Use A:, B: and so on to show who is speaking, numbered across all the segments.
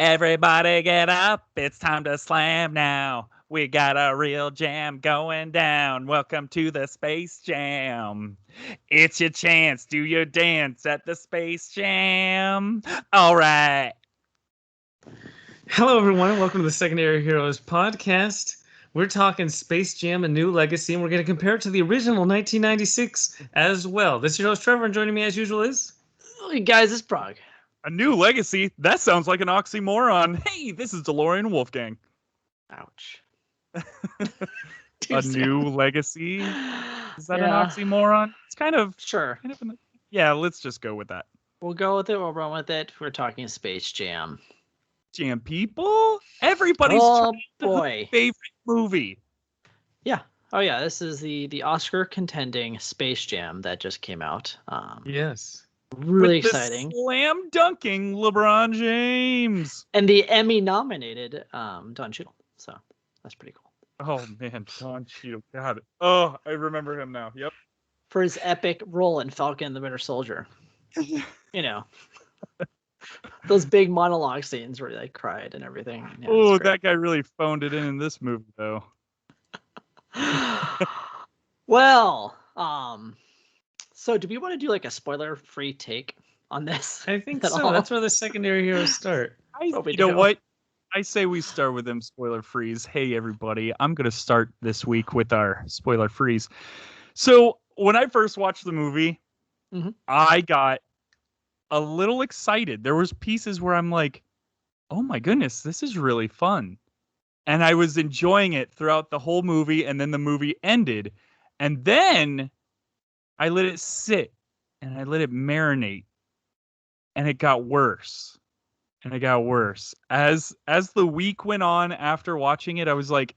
A: Everybody get up. It's time to slam now. We got a real jam going down. Welcome to the Space Jam. It's your chance. Do your dance at the Space Jam. All right.
B: Hello, everyone, and welcome to the Secondary Heroes podcast. We're talking Space Jam: A New Legacy, and we're going to compare it to the original 1996 as well. This is your host, Trevor, and joining me as usual is...
C: Hey guys, it's Prague.
A: A new legacy? That sounds like an oxymoron. Hey, this is DeLorean Wolfgang.
C: Ouch.
A: A new legacy? Is that an oxymoron? It's kind of...
C: Sure.
A: Yeah, let's just go with that.
C: We'll go with it. We'll run with it. We're talking Space Jam.
A: Jam people? Everybody's favorite movie.
C: Yeah. Oh, yeah. This is the Oscar contending Space Jam that just came out.
B: Yes.
C: Really
A: with
C: exciting.
A: The slam dunking LeBron James.
C: And the Emmy nominated Don Cheadle. So that's pretty cool.
A: Oh, man. Don Cheadle. God. Oh, I remember him now. Yep.
C: For his epic role in Falcon and the Winter Soldier. You know. Those big monologue scenes where he like cried and everything. Yeah,
A: oh, that guy really phoned it in this movie, though.
C: Well, so do we want to do like a spoiler-free take on this?
B: I think so. That's where the Secondary Heroes start.
A: You know what? I say we start with them spoiler freeze. Hey, everybody. I'm going to start this week with our spoiler freeze. So when I first watched the movie, I got a little excited. There was pieces where I'm like, oh my goodness, this is really fun. And I was enjoying it throughout the whole movie. And then the movie ended. And then I let it sit and I let it marinate. And it got worse. And it got worse. As the week went on after watching it, I was like,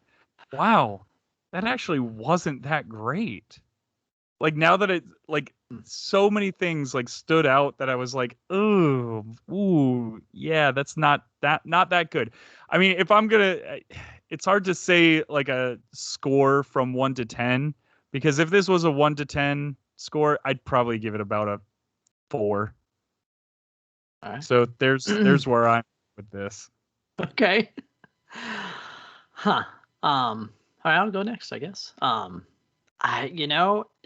A: wow, that actually wasn't that great. Like now that it like so many things like stood out that I was like, ooh, yeah, that's not that good. I mean, if I'm gonna, it's hard to say like a score from 1 to 10 because if this was a 1 to 10 score, I'd probably give it about a 4. Right. So there's where I'm with this.
C: Okay. Huh. All right, I'll go next, I guess.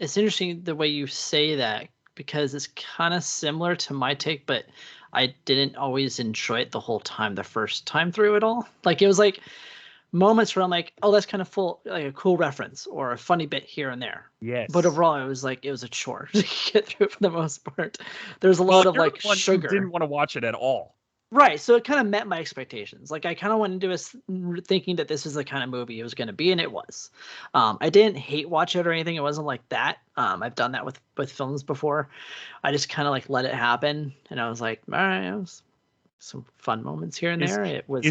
C: It's interesting the way you say that because it's kind of similar to my take, but I didn't always enjoy it the whole time the first time through it all. Like it was like moments where I'm like, oh, that's kind of like a cool reference or a funny bit here and there.
A: Yes.
C: But overall, it was a chore to get through for the most part. There's a lot of like sugar.
A: Didn't want to watch it at all.
C: Right, so it kind of met my expectations. Like I kind of went into it thinking that this is the kind of movie it was going to be, and it was. I didn't hate watch it or anything. It wasn't like that. I've done that with films before. I just kind of like let it happen, and I was like, all right, it was some fun moments here and there. It was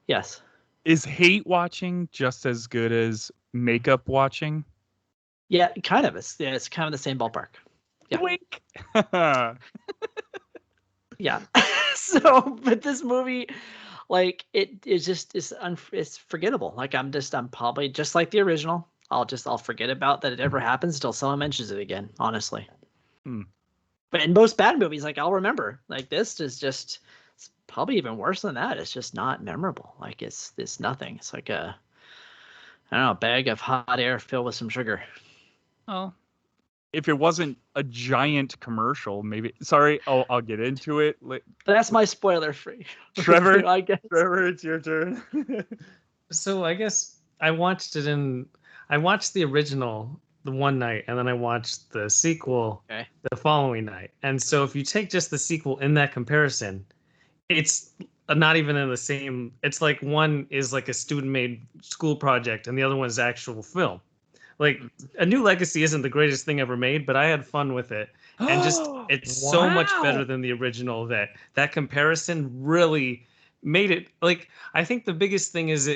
C: yes.
A: Is hate watching just as good as makeup watching?
C: Yeah, kind of. It's kind of the same ballpark. Yeah.
A: Wink.
C: Yeah. So, but this movie, like, it's forgettable. Like, I'm probably just like the original. I'll forget about that it ever happens until someone mentions it again, honestly. But in most bad movies, like, I'll remember. Like, this is just, it's probably even worse than that. It's just not memorable. Like, it's nothing. It's like a bag of hot air filled with some sugar.
A: Oh. If it wasn't a giant commercial, maybe. Sorry, I'll get into it.
C: That's my spoiler free.
A: Trevor, I guess. Trevor, it's your turn.
B: So I guess I watched the original the one night, and then I watched the sequel the following night. And so if you take just the sequel in that comparison, it's not even in the same. It's like one is like a student-made school project, and the other one is actual film. Like, A New Legacy isn't the greatest thing ever made, but I had fun with it. And just, it's so much better than the original that comparison really made it, like, I think the biggest thing is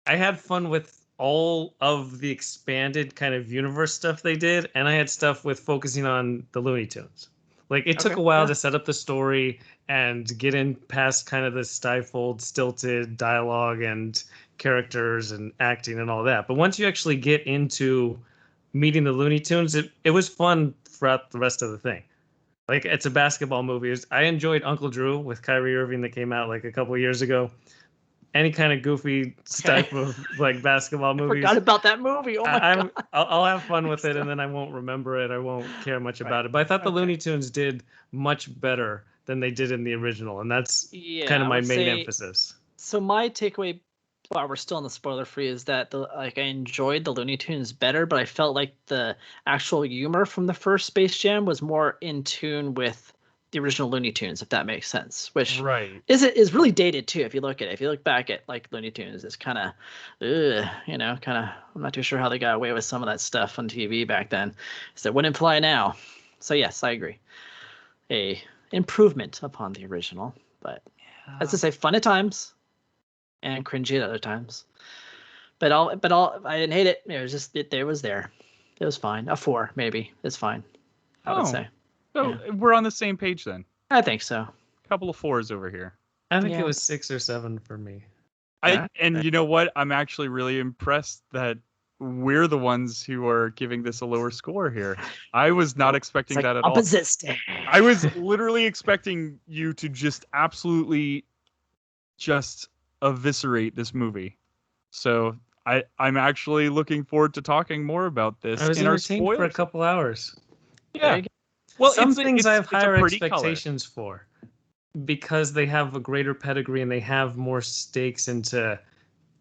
B: I had fun with all of the expanded kind of universe stuff they did, and I had stuff with focusing on the Looney Tunes. Like, it took a while to set up the story and get in past kind of the stifled, stilted dialogue and characters and acting and all that. But once you actually get into meeting the Looney Tunes, it was fun throughout the rest of the thing. Like, it's a basketball movie. I enjoyed Uncle Drew with Kyrie Irving that came out like a couple of years ago. Any kind of goofy type of like basketball movies.
C: I forgot about that movie. Oh my god!
B: I'll have fun with it, and then I won't remember it. I won't care much about it. But I thought the Looney Tunes did much better than they did in the original, and that's kind of my main emphasis.
C: So my takeaway, while we're still in the spoiler free, is that I enjoyed the Looney Tunes better, but I felt like the actual humor from the first Space Jam was more in tune with the original Looney Tunes, if that makes sense. Which is really dated too. If you look at it, if you look back at like Looney Tunes, it's kind of, I'm not too sure how they got away with some of that stuff on TV back then. So it wouldn't fly now. So yes, I agree. A improvement upon the original, but as I say, fun at times and cringy at other times. But I didn't hate it. It was just it was there. It was fine. A 4 maybe. It's fine. I would say.
A: So we're on the same page then.
C: I think so.
A: Couple of 4s over here.
B: I think it was 6 or 7 for me.
A: And you know what? I'm actually really impressed that we're the ones who are giving this a lower score here. I was not expecting that at all.
C: Opposites day.
A: I was literally expecting you to just absolutely just eviscerate this movie. So I'm actually looking forward to talking more about this.
B: I was entertained for a couple hours.
A: Yeah.
B: Well, some things I have higher expectations for because they have a greater pedigree and they have more stakes into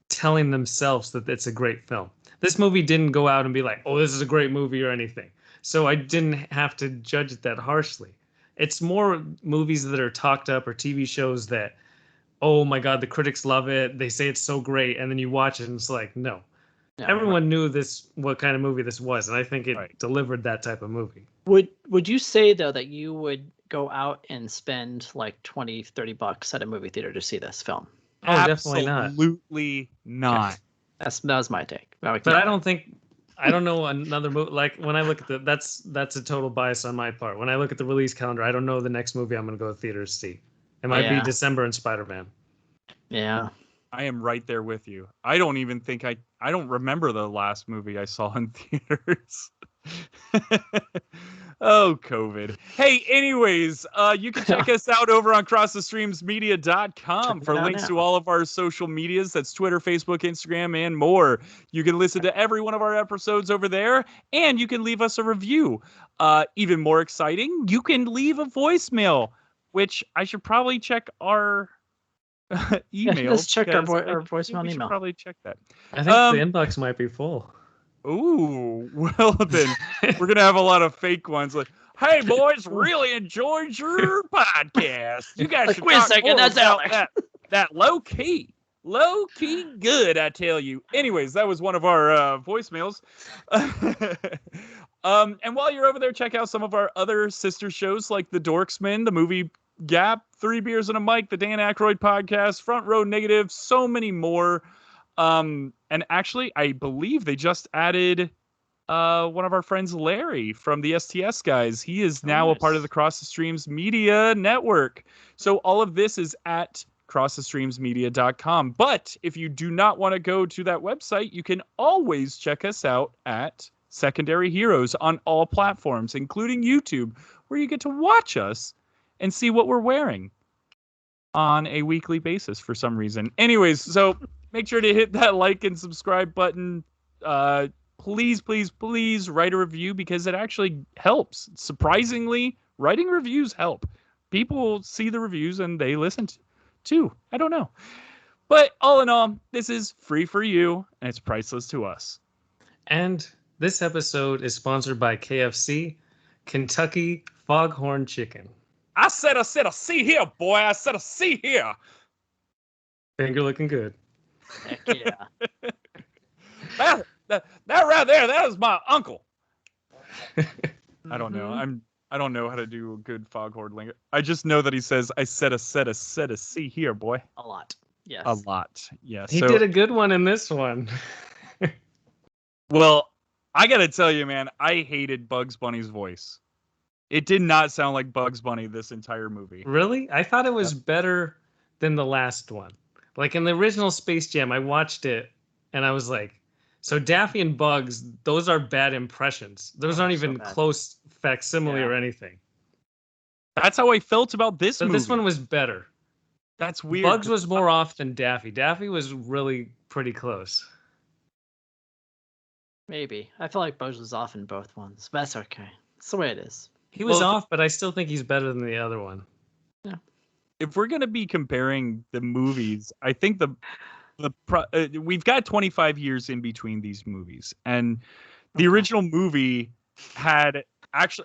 B: telling themselves that it's a great film. This movie didn't go out and be like, oh, this is a great movie or anything. So I didn't have to judge it that harshly. It's more movies that are talked up or TV shows that, oh my God, the critics love it. They say it's so great. And then you watch it and it's like, no. Everyone knew what kind of movie this was. And I think it delivered that type of movie.
C: Would you say, though, that you would go out and spend like $20-$30 at a movie theater to see this film?
B: Oh, definitely not.
A: Absolutely not.
C: That was my take.
B: But I don't know another movie. Like when I look at that's a total bias on my part. When I look at the release calendar, I don't know the next movie I'm going to go to theaters to see. It might be December and Spider-Man. Yeah.
A: I am right there with you. I don't even think I don't remember the last movie I saw in theaters. Oh, COVID. Hey, anyways, you can check us out over on crossthestreamsmedia.com for links to all of our social medias. That's Twitter, Facebook, Instagram, and more. You can listen to every one of our episodes over there, and you can leave us a review. Even more exciting, you can leave a voicemail, which I should probably check our email.
C: Let's check our voicemail and email.
A: Probably check that.
B: I think the inbox might be full.
A: Ooh, well then we're gonna have a lot of fake ones like, "Hey boys, really enjoyed your podcast. You guys should
C: wait a second, that's Alex.
A: That low key good, I tell you." Anyways, that was one of our voicemails. And while you're over there, check out some of our other sister shows like The Dorksman, The Movie Gap, 3 Beers and a Mic, the Dan Aykroyd podcast, Front Row Negative, so many more. And actually, I believe they just added one of our friends, Larry, from the STS guys. He is now a part of the Cross the Streams Media Network. So all of this is at crossthestreamsmedia.com. But if you do not want to go to that website, you can always check us out at Secondary Heroes on all platforms, including YouTube, where you get to watch us and see what we're wearing on a weekly basis for some reason. Anyways, so make sure to hit that like and subscribe button. Please, please, please write a review because it actually helps. Surprisingly, writing reviews help. People see the reviews and they listen too. I don't know. But all in all, this is free for you and it's priceless to us.
B: And this episode is sponsored by KFC, Kentucky Foghorn Chicken.
A: I said, see here, boy. I said, see here.
B: Finger looking good.
C: Heck yeah.
A: that right there, that is my uncle. I don't know. I don't know how to do a good foghorn lingo. I just know that he says, I said a see here, boy.
C: A lot. Yes.
A: A lot. Yes.
B: He did a good one in this one.
A: Well, I got to tell you, man, I hated Bugs Bunny's voice. It did not sound like Bugs Bunny this entire movie.
B: Really? I thought it was better than the last one. Like in the original Space Jam, I watched it and I was like, so Daffy and Bugs, those are bad impressions. Those aren't even close facsimile or anything.
A: That's how I felt about this
B: So
A: movie.
B: this one was better.
A: That's weird.
B: Bugs was more off than Daffy. Daffy was really pretty close.
C: Maybe. I feel like Bugs was off in both ones, but that's okay. It's the way it is.
B: He was off, but I still think he's better than the other one.
C: Yeah.
A: If we're gonna be comparing the movies, I think we've got 25 years in between these movies, and the original movie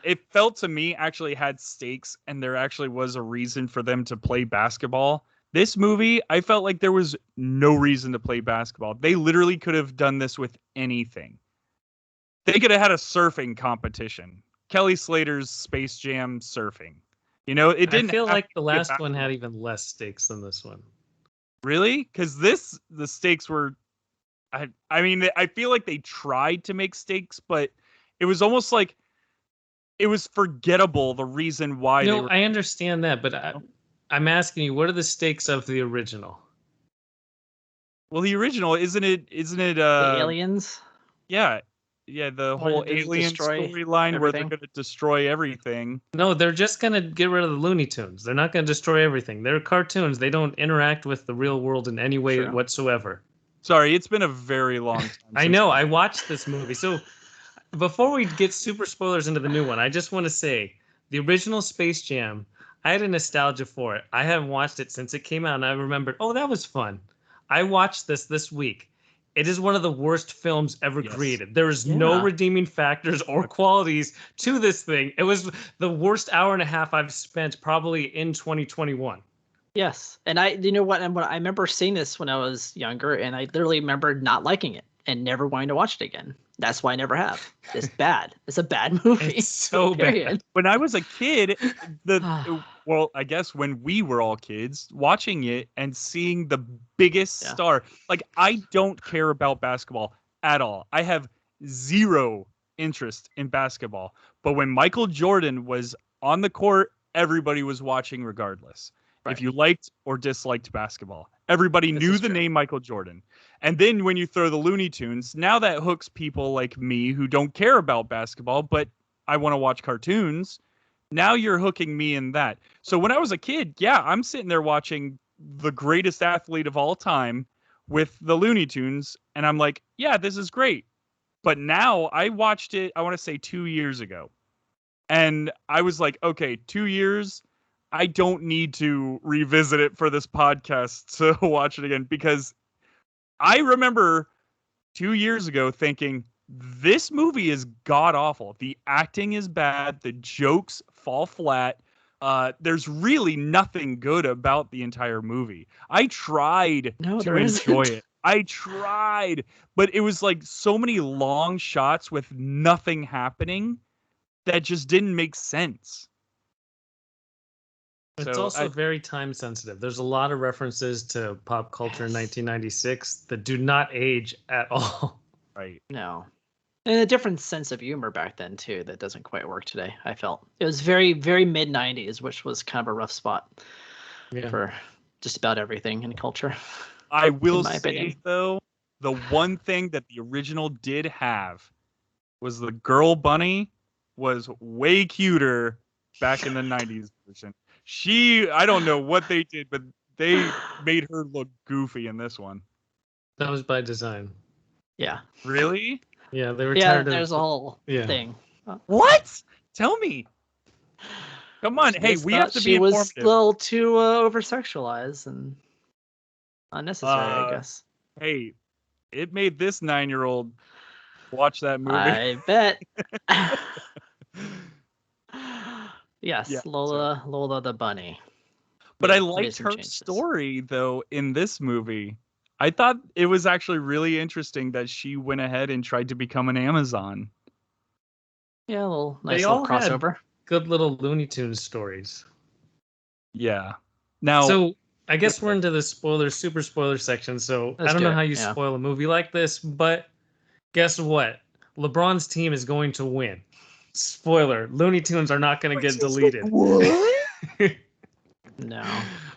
A: it felt to me actually had stakes, and there actually was a reason for them to play basketball. This movie, I felt like there was no reason to play basketball. They literally could have done this with anything. They could have had a surfing competition. Kelly Slater's Space Jam surfing. You know, it didn't.
B: I feel like the last one had even less stakes than this one.
A: Really? Because the stakes were. I mean, I feel like they tried to make stakes, but it was almost like it was forgettable the reason why.
B: No, I understand that, but I'm asking you, what are the stakes of the original?
A: Well, the original isn't it?
C: The aliens?
A: Yeah. Yeah, the whole alien storyline where they're going to destroy everything.
B: No, they're just going to get rid of the Looney Tunes. They're not going to destroy everything. They're cartoons. They don't interact with the real world in any way whatsoever.
A: Sorry, it's been a very long time.
B: I know. I watched this movie. So before we get super spoilers into the new one, I just want to say the original Space Jam, I had a nostalgia for it. I haven't watched it since it came out, and I remembered, oh, that was fun. I watched this week. It is one of the worst films ever created. There is no redeeming factors or qualities to this thing. It was the worst hour and a half I've spent probably in 2021.
C: Yes. And you know what? And I remember seeing this when I was younger, and I literally remember not liking it and never wanting to watch it again. That's why I never have. It's bad. It's a bad movie.
B: It's so bad.
A: When I was a kid, well, I guess when we were all kids, watching it and seeing the biggest star, like I don't care about basketball at all. I have zero interest in basketball. But when Michael Jordan was on the court, everybody was watching regardless. Right. If you liked or disliked basketball, everybody knew the name Michael Jordan. And then when you throw the Looney Tunes, now that hooks people like me who don't care about basketball, but I want to watch cartoons. Now you're hooking me in that. So when I was a kid, I'm sitting there watching the greatest athlete of all time with the Looney Tunes. And I'm like, this is great. But now I watched it, I want to say 2 years ago. And I was like, okay, 2 years. I don't need to revisit it for this podcast to watch it again, because I remember 2 years ago thinking this movie is god awful. The acting is bad. The jokes fall flat. There's really nothing good about the entire movie. I tried to enjoy it. I tried, but it was like so many long shots with nothing happening that just didn't make sense.
B: It's also very time sensitive. There's a lot of references to pop culture in 1996 that do not age at all.
A: Right.
C: No. And a different sense of humor back then, too, that doesn't quite work today, I felt. It was very, very mid-90s, which was kind of a rough spot for just about everything in culture.
A: I will say, though, the one thing that the original did have was the girl bunny was way cuter back in the 90s version. I don't know what they did, but they made her look goofy in this one.
B: That was by design.
C: Yeah.
A: Really?
B: Yeah, they were tired of...
C: there's a whole thing.
A: What? Tell me. Come on. Hey, we have to be informative.
C: She was a little too over-sexualized and unnecessary, I guess.
A: Hey, it made this 9-year-old watch that movie.
C: I bet. Yes, Lola the bunny.
A: But I liked her story, though, in this movie. I thought it was actually really interesting that she went ahead and tried to become an Amazon.
C: Yeah, nice little crossover.
B: Good little Looney Tunes stories.
A: Yeah. Now,
B: so I guess we're into the super spoiler section. So I don't know how you spoil a movie like this, but guess what? LeBron's team is going to win. Spoiler: Looney Tunes are not going to get deleted.
C: What? No.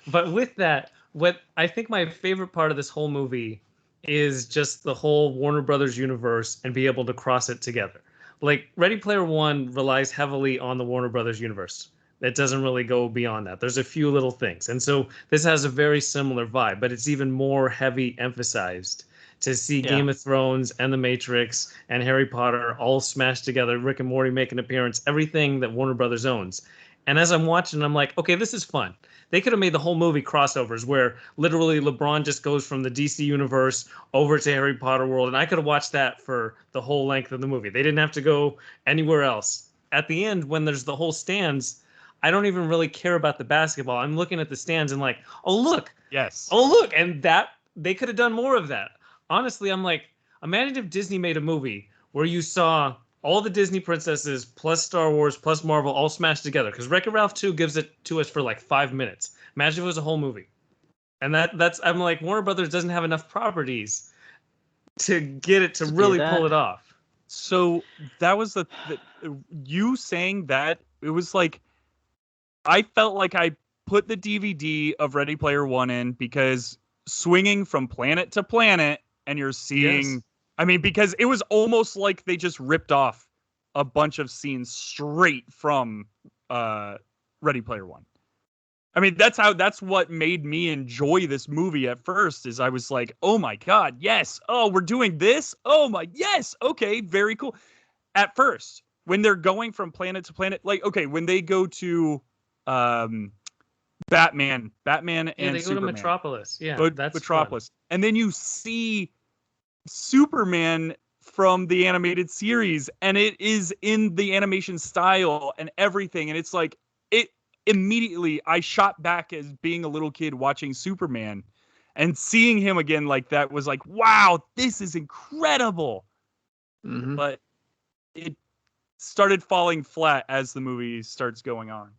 B: But with that, what I think my favorite part of this whole movie is just the whole Warner Brothers universe and be able to cross it together. Like Ready Player One relies heavily on the Warner Brothers universe. It doesn't really go beyond that. There's a few little things. And so this has a very similar vibe, but it's even more heavy emphasized to see Game of Thrones and The Matrix and Harry Potter all smashed together, Rick and Morty make an appearance, everything that Warner Brothers owns. And as I'm watching, I'm like, okay, this is fun. They could have made the whole movie crossovers where literally LeBron just goes from the DC universe over to Harry Potter world. And I could have watched that for the whole length of the movie. They didn't have to go anywhere else. At the end, when there's the whole stands, I don't even really care about the basketball. I'm looking at the stands and like, oh, look.
A: Yes.
B: Oh, look. And that they could have done more of that. Honestly, I'm like, imagine if Disney made a movie where you saw all the Disney princesses plus Star Wars plus Marvel all smashed together. Because Wreck-It Ralph 2 gives it to us for like 5 minutes. Imagine if it was a whole movie. And that's I'm like, Warner Brothers doesn't have enough properties to get it to really pull it off.
A: So that was you saying that, it was like, I felt like I put the DVD of Ready Player One in because swinging from planet to planet and you're seeing, I mean, because it was almost like they just ripped off a bunch of scenes straight from Ready Player One. I mean, that's what made me enjoy this movie at first, is I was like, oh my God, yes. Oh, we're doing this. Oh my, yes. Okay. Very cool. At first, when they're going from planet to planet, like, okay, when they go to, Batman and
B: they go
A: Superman.
B: to Metropolis. Yeah,
A: that's Metropolis. Fun. And then you see Superman from the animated series, and it is in the animation style and everything. And it's like, it immediately, I shot back as being a little kid watching Superman, and seeing him again like that was like, wow, this is incredible. Mm-hmm. But it started falling flat as the movie starts going on.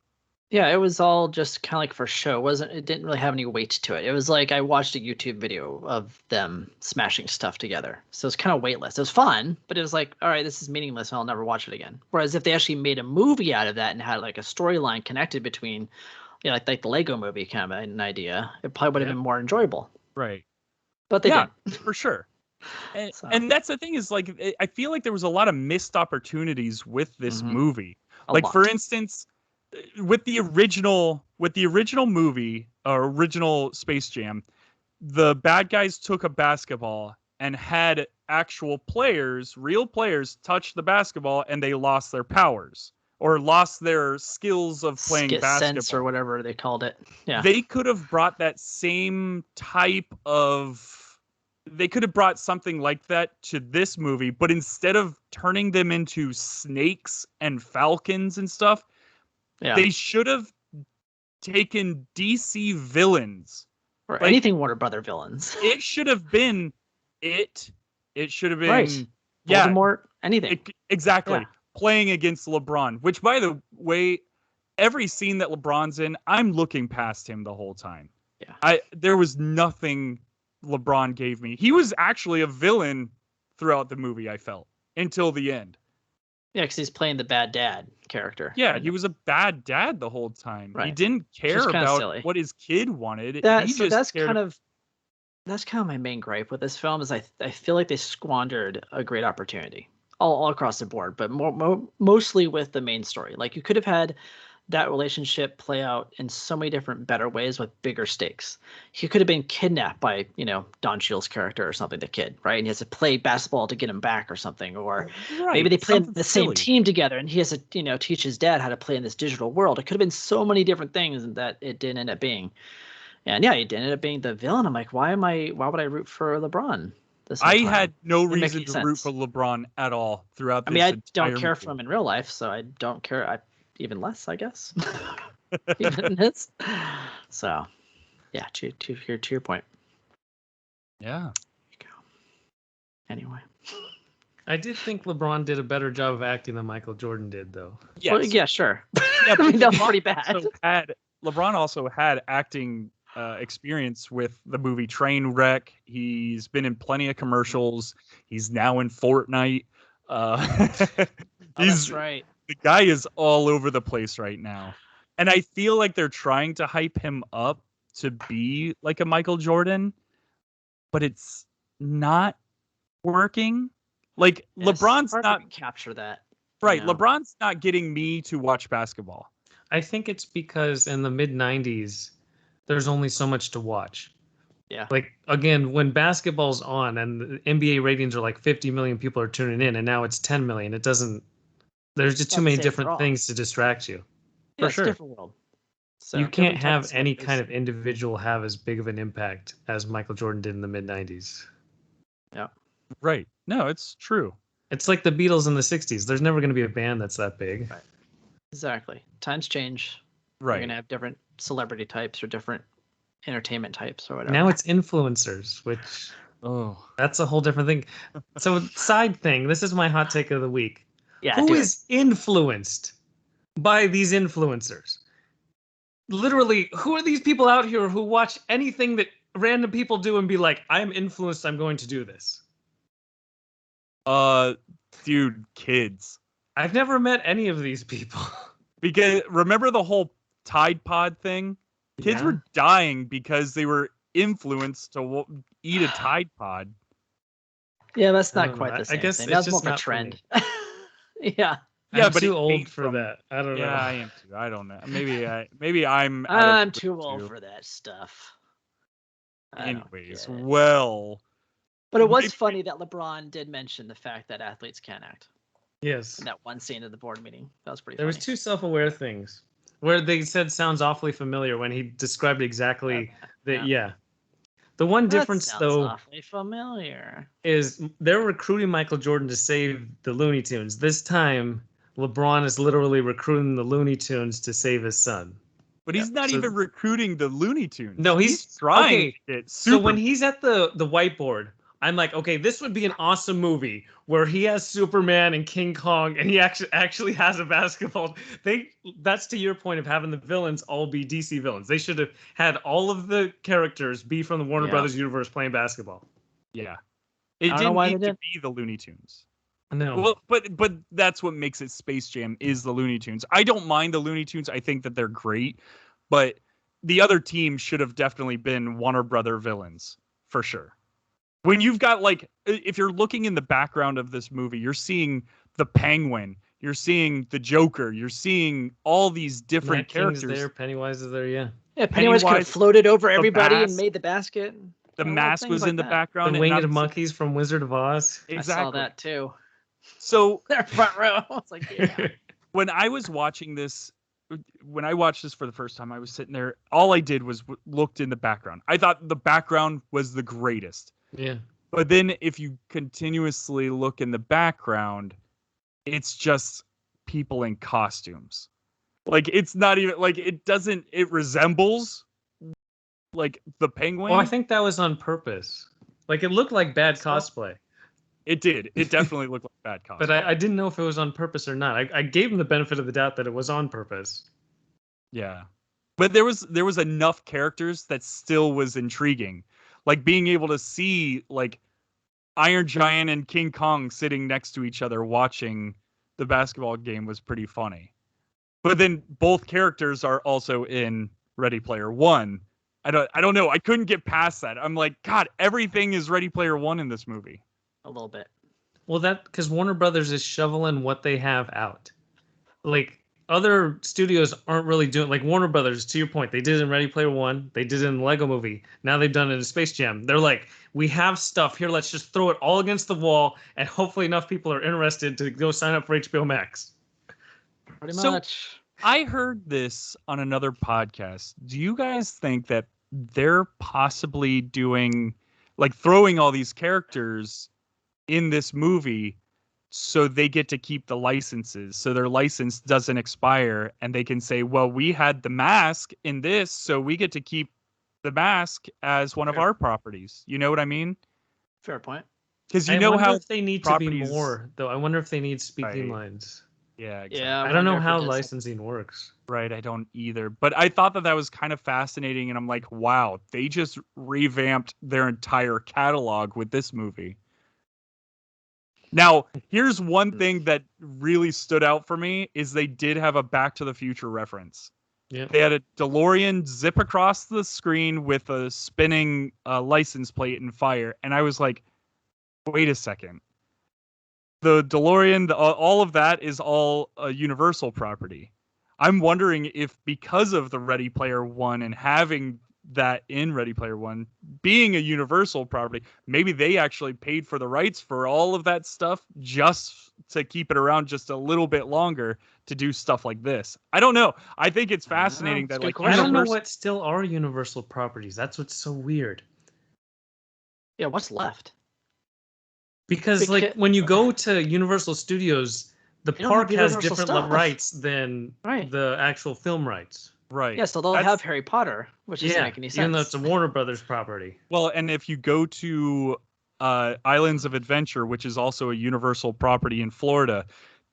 C: Yeah, it was all just kind of like for show. It didn't really have any weight to it. It was like I watched a YouTube video of them smashing stuff together. So it's kind of weightless. It was fun, but it was like, all right, this is meaningless and I'll never watch it again. Whereas if they actually made a movie out of that and had like a storyline connected between, like the Lego movie kind of an idea, it probably would have been more enjoyable.
A: Right.
C: But they didn't.
A: For sure. And that's the thing, is like, I feel like there was a lot of missed opportunities with this movie. For instance, with the original movie, or original Space Jam, the bad guys took a basketball and had actual players, real players, touch the basketball, and they lost their powers or lost their skills of playing basketball.
C: Sense or whatever they called it. Yeah.
A: They could have brought that same type of... They could have brought something like that to this movie, but instead of turning them into snakes and falcons and stuff, they should have taken DC villains.
C: Or anything Warner Brother villains.
A: It should have been it. It should have been...
C: Right. Voldemort, anything.
A: Exactly. Yeah. Playing against LeBron, which, by the way, every scene that LeBron's in, I'm looking past him the whole time. Yeah. There was nothing LeBron gave me. He was actually a villain throughout the movie, I felt, until the end.
C: Yeah, because he's playing the bad dad character.
A: Yeah, he was a bad dad the whole time. Right. He didn't care about what his kid wanted.
C: That's kind of my main gripe with this film, is I feel like they squandered a great opportunity all across the board, but mostly with the main story. Like, you could have had that relationship play out in so many different better ways with bigger stakes. He could have been kidnapped by, Don Cheadle's character or something, the kid, right? And he has to play basketball to get him back or something. Or maybe they play the same team together and he has to, teach his dad how to play in this digital world. It could have been so many different things that it didn't end up being. And yeah, it ended up being the villain. I'm like, why would I root for LeBron?
A: I had no reason to root for LeBron at all throughout this.
C: I don't care for him in real life, so I don't care. Even less, I guess. Even in this. So, yeah, to your point.
A: Yeah.
C: There you go. Anyway.
B: I did think LeBron did a better job of acting than Michael Jordan did, though.
C: Yes. Well, yeah, sure. Yeah, but that was pretty bad.
A: LeBron also had acting experience with the movie Trainwreck. He's been in plenty of commercials. He's now in Fortnite.
C: That's right.
A: The guy is all over the place right now. And I feel like they're trying to hype him up to be like a Michael Jordan, but it's not working. Like, LeBron's not
C: capture that.
A: Right. LeBron's not getting me to watch basketball.
B: I think it's because in the mid 90s, there's only so much to watch.
C: Yeah.
B: Like, again, when basketball's on and the NBA ratings are like 50 million people are tuning in, and now it's 10 million, there's just too many different things to distract you.
C: Yeah, it's a different world. So
B: you can't have any kind of individual have as big of an impact as Michael Jordan did in the mid 90s.
C: Yeah.
A: Right. No, it's true.
B: It's like the Beatles in the 60s. There's never going to be a band that's that big.
C: Right. Exactly. Times change.
A: Right.
C: You're going to have different celebrity types or different entertainment types or whatever.
B: Now it's influencers, which that's a whole different thing. So side thing, this is my hot take of the week.
C: Yeah,
B: who is influenced by these influencers? Literally, who are these people out here who watch anything that random people do and be like, I'm influenced, I'm going to do this?
A: Dude, kids.
B: I've never met any of these people.
A: Because remember the whole Tide Pod thing? Kids were dying because they were influenced to eat a Tide Pod.
C: Yeah, that's not quite the same thing. That's more of a trend.
B: Yeah. Yeah, but too old for that. I don't know.
A: Yeah, I am too. I don't know. Maybe I'm
C: too old for that stuff.
A: Anyways, well.
C: But it was funny that LeBron did mention the fact that athletes can't act.
B: Yes.
C: In that one scene of the board meeting. That was pretty funny.
B: There was two self-aware things where they said sounds awfully familiar when he described exactly that. Yeah. The one difference, though,
C: awfully familiar,
B: is they're recruiting Michael Jordan to save the Looney Tunes. This time, LeBron is literally recruiting the Looney Tunes to save his son.
A: But he's not even recruiting the Looney Tunes.
B: No, he's
A: trying.
B: Okay, so when he's at the whiteboard, I'm like, okay, this would be an awesome movie where he has Superman and King Kong, and he actually has a basketball. That's to your point of having the villains all be DC villains. They should have had all of the characters be from the Warner Brothers universe playing basketball.
A: Yeah, it didn't need to be the Looney Tunes.
B: No,
A: well, but that's what makes it Space Jam is the Looney Tunes. I don't mind the Looney Tunes. I think that they're great, but the other team should have definitely been Warner Brother villains for sure. When you've got, like, if you're looking in the background of this movie, you're seeing the Penguin, you're seeing the Joker, you're seeing all these different characters.
B: King's there, Pennywise is there, yeah.
C: Yeah, Pennywise could have floated over everybody and made the basket.
A: The mask was in the background.
B: The winged monkeys from Wizard of Oz.
A: Exactly.
C: I saw that too.
A: So
C: they're front row. It's like, yeah.
A: When I watched this for the first time, I was sitting there. All I did was looked in the background. I thought the background was the greatest.
B: Yeah.
A: But then if you continuously look in the background, it's just people in costumes. Like, it's not even like it resembles like the Penguin.
B: Well, I think that was on purpose. Like, it looked like bad cosplay.
A: It did. It definitely looked like bad cosplay.
B: But I didn't know if it was on purpose or not. I gave him the benefit of the doubt that it was on purpose.
A: Yeah. But there was enough characters that still was intriguing. Like, being able to see, like, Iron Giant and King Kong sitting next to each other watching the basketball game was pretty funny. But then both characters are also in Ready Player One. I don't know. I couldn't get past that. I'm like, God, everything is Ready Player One in this movie.
C: A little bit.
B: Well, because Warner Brothers is shoveling what they have out. Like, other studios aren't really doing, like Warner Brothers, to your point, they did it in Ready Player One, they did it in Lego Movie, now they've done it in Space Jam. They're like, we have stuff here, let's just throw it all against the wall, and hopefully enough people are interested to go sign up for HBO Max.
C: Pretty much.
A: I heard this on another podcast. Do you guys think that they're possibly doing, like, throwing all these characters in this movie so they get to keep the licenses, so their license doesn't expire, and they can say, well, we had the mask in this, so we get to keep the mask as one of our properties. You know what I mean?
C: Fair point.
A: Because you know how
B: if they need to be more, though. I wonder if they need speaking lines.
A: Yeah, exactly.
C: Yeah.
B: I don't know how licensing works.
A: Right, I don't either. But I thought that was kind of fascinating, and I'm like, wow, they just revamped their entire catalog with this movie. Now, here's one thing that really stood out for me is they did have a Back to the Future reference.
B: Yeah.
A: They had a DeLorean zip across the screen with a spinning license plate and fire. And I was like, wait a second. The DeLorean, all of that is all a Universal property. I'm wondering if because of the Ready Player One and having that in Ready Player One being a Universal property, maybe they actually paid for the rights for all of that stuff just to keep it around just a little bit longer to do stuff like this. I don't know. I think it's fascinating that like
B: I don't know what still are Universal properties. That's what's so weird.
C: Yeah, what's left?
B: Because like when you go to Universal Studios, the park has different rights than the actual film rights.
A: Right.
C: Yeah, so they'll have Harry Potter, which doesn't make any sense.
B: Even though it's a Warner Brothers property.
A: Well, and if you go to Islands of Adventure, which is also a Universal property in Florida,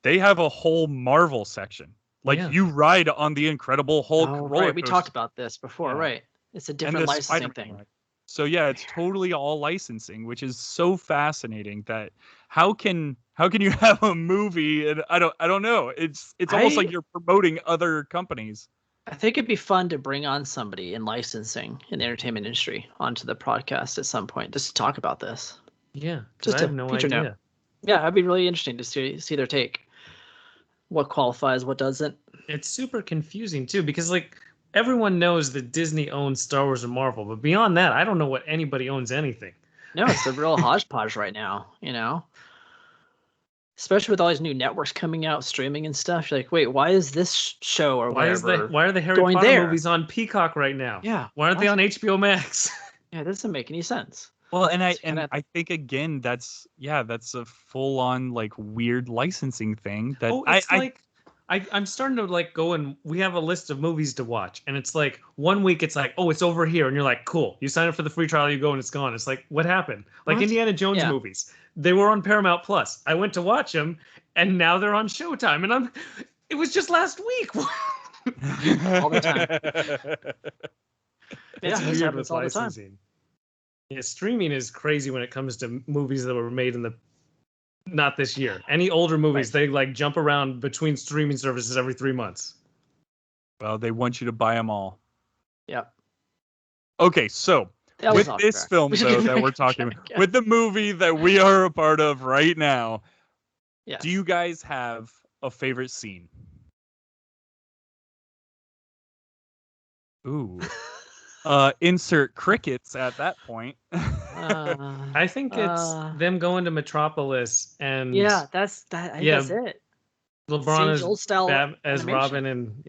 A: they have a whole Marvel section. Like you ride on the Incredible Hulk roller coaster.
C: We talked about this before, right? It's a different licensing thing.
A: Ride. So yeah, it's totally all licensing, which is so fascinating. That how can you have a movie and I don't know. It's almost like you're promoting other companies.
C: I think it'd be fun to bring on somebody in licensing in the entertainment industry onto the podcast at some point just to talk about this.
B: Yeah, just I have no idea. Note.
C: Yeah, it'd be really interesting to see their take. What qualifies, what doesn't.
B: It's super confusing too because like everyone knows that Disney owns Star Wars and Marvel, but beyond that, I don't know what anybody owns anything.
C: No, it's a real hodgepodge right now, you know? Especially with all these new networks coming out, streaming and stuff. You're like, wait, why is this show or
B: why are the Harry Potter movies on Peacock right now?
C: Yeah.
B: Why aren't they on HBO Max?
C: Yeah, it doesn't make any sense.
A: Well, and I think again that's a full on like weird licensing thing that
B: I'm starting to like go and we have a list of movies to watch and it's like 1 week it's like, oh, it's over here and you're like, cool, you sign up for the free trial, you go and it's gone. It's like, what happened? Like Indiana Jones movies, they were on Paramount Plus. I went to watch them and now they're on Showtime and it was just last week.
C: All the time.
B: It's weird with licensing. Yeah, streaming is crazy when it comes to movies that were made in the not this year. Any older movies, they like jump around between streaming services every 3 months.
A: Well, they want you to buy them all.
C: Yeah.
A: Okay, so with this film though that we're talking about, with the movie that we are a part of right now, do you guys have a favorite scene? Ooh. Insert crickets at that point.
B: I think it's them going to Metropolis and
C: that's it.
B: LeBron as Robin and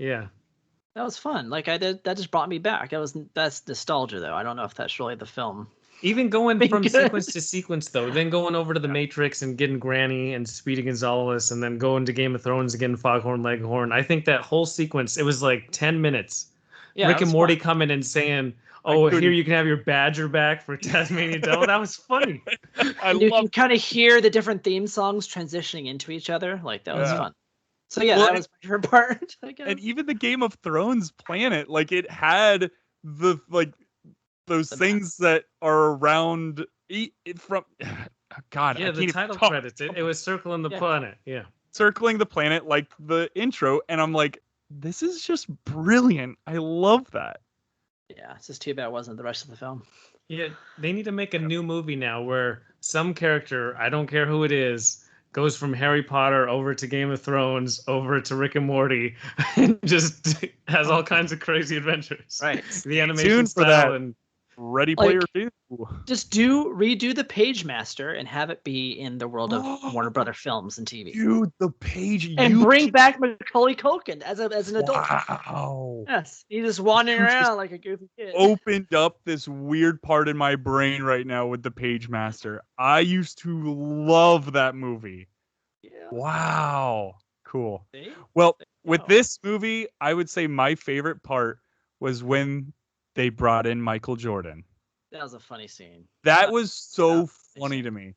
C: that was fun. Like that just brought me back. That's nostalgia though. I don't know if that's really the film.
B: Even going from sequence to sequence though, then going over to the Matrix and getting Granny and Speedy Gonzalez, and then going to Game of Thrones again, Foghorn Leghorn. I think that whole sequence, it was like 10 minutes. Yeah, Rick and Morty coming and saying, "Oh, here you can have your badger back for Tasmania Devil." That was funny.
C: You can kind of hear the different theme songs transitioning into each other. Like that was fun. So that was my favorite part. I guess.
A: And even the Game of Thrones planet, like it had the those things that are around from. God,
B: yeah, the title credits. It was circling the planet. Yeah,
A: circling the planet like the intro, and I'm like, this is just brilliant. I love that.
C: Yeah, it's just too bad it wasn't the rest of the film.
B: Yeah, they need to make a new movie now where some character, I don't care who it is, goes from Harry Potter over to Game of Thrones, over to Rick and Morty, and just has all kinds of crazy adventures.
C: Right.
B: The animation style and
A: Ready Player 2.
C: Just redo the Page Master and have it be in the world of Warner Brother films and TV.
A: Dude, the Page.
C: And bring back Macaulay Culkin as an adult.
A: Wow.
C: Yes, he's just wandering around like a goofy kid.
A: Opened up this weird part in my brain right now with the Page Master. I used to love that movie.
C: Yeah.
A: Wow. Cool. Well, with this movie, I would say my favorite part was when they brought in Michael Jordan.
C: That was a funny scene.
A: That was so funny to me.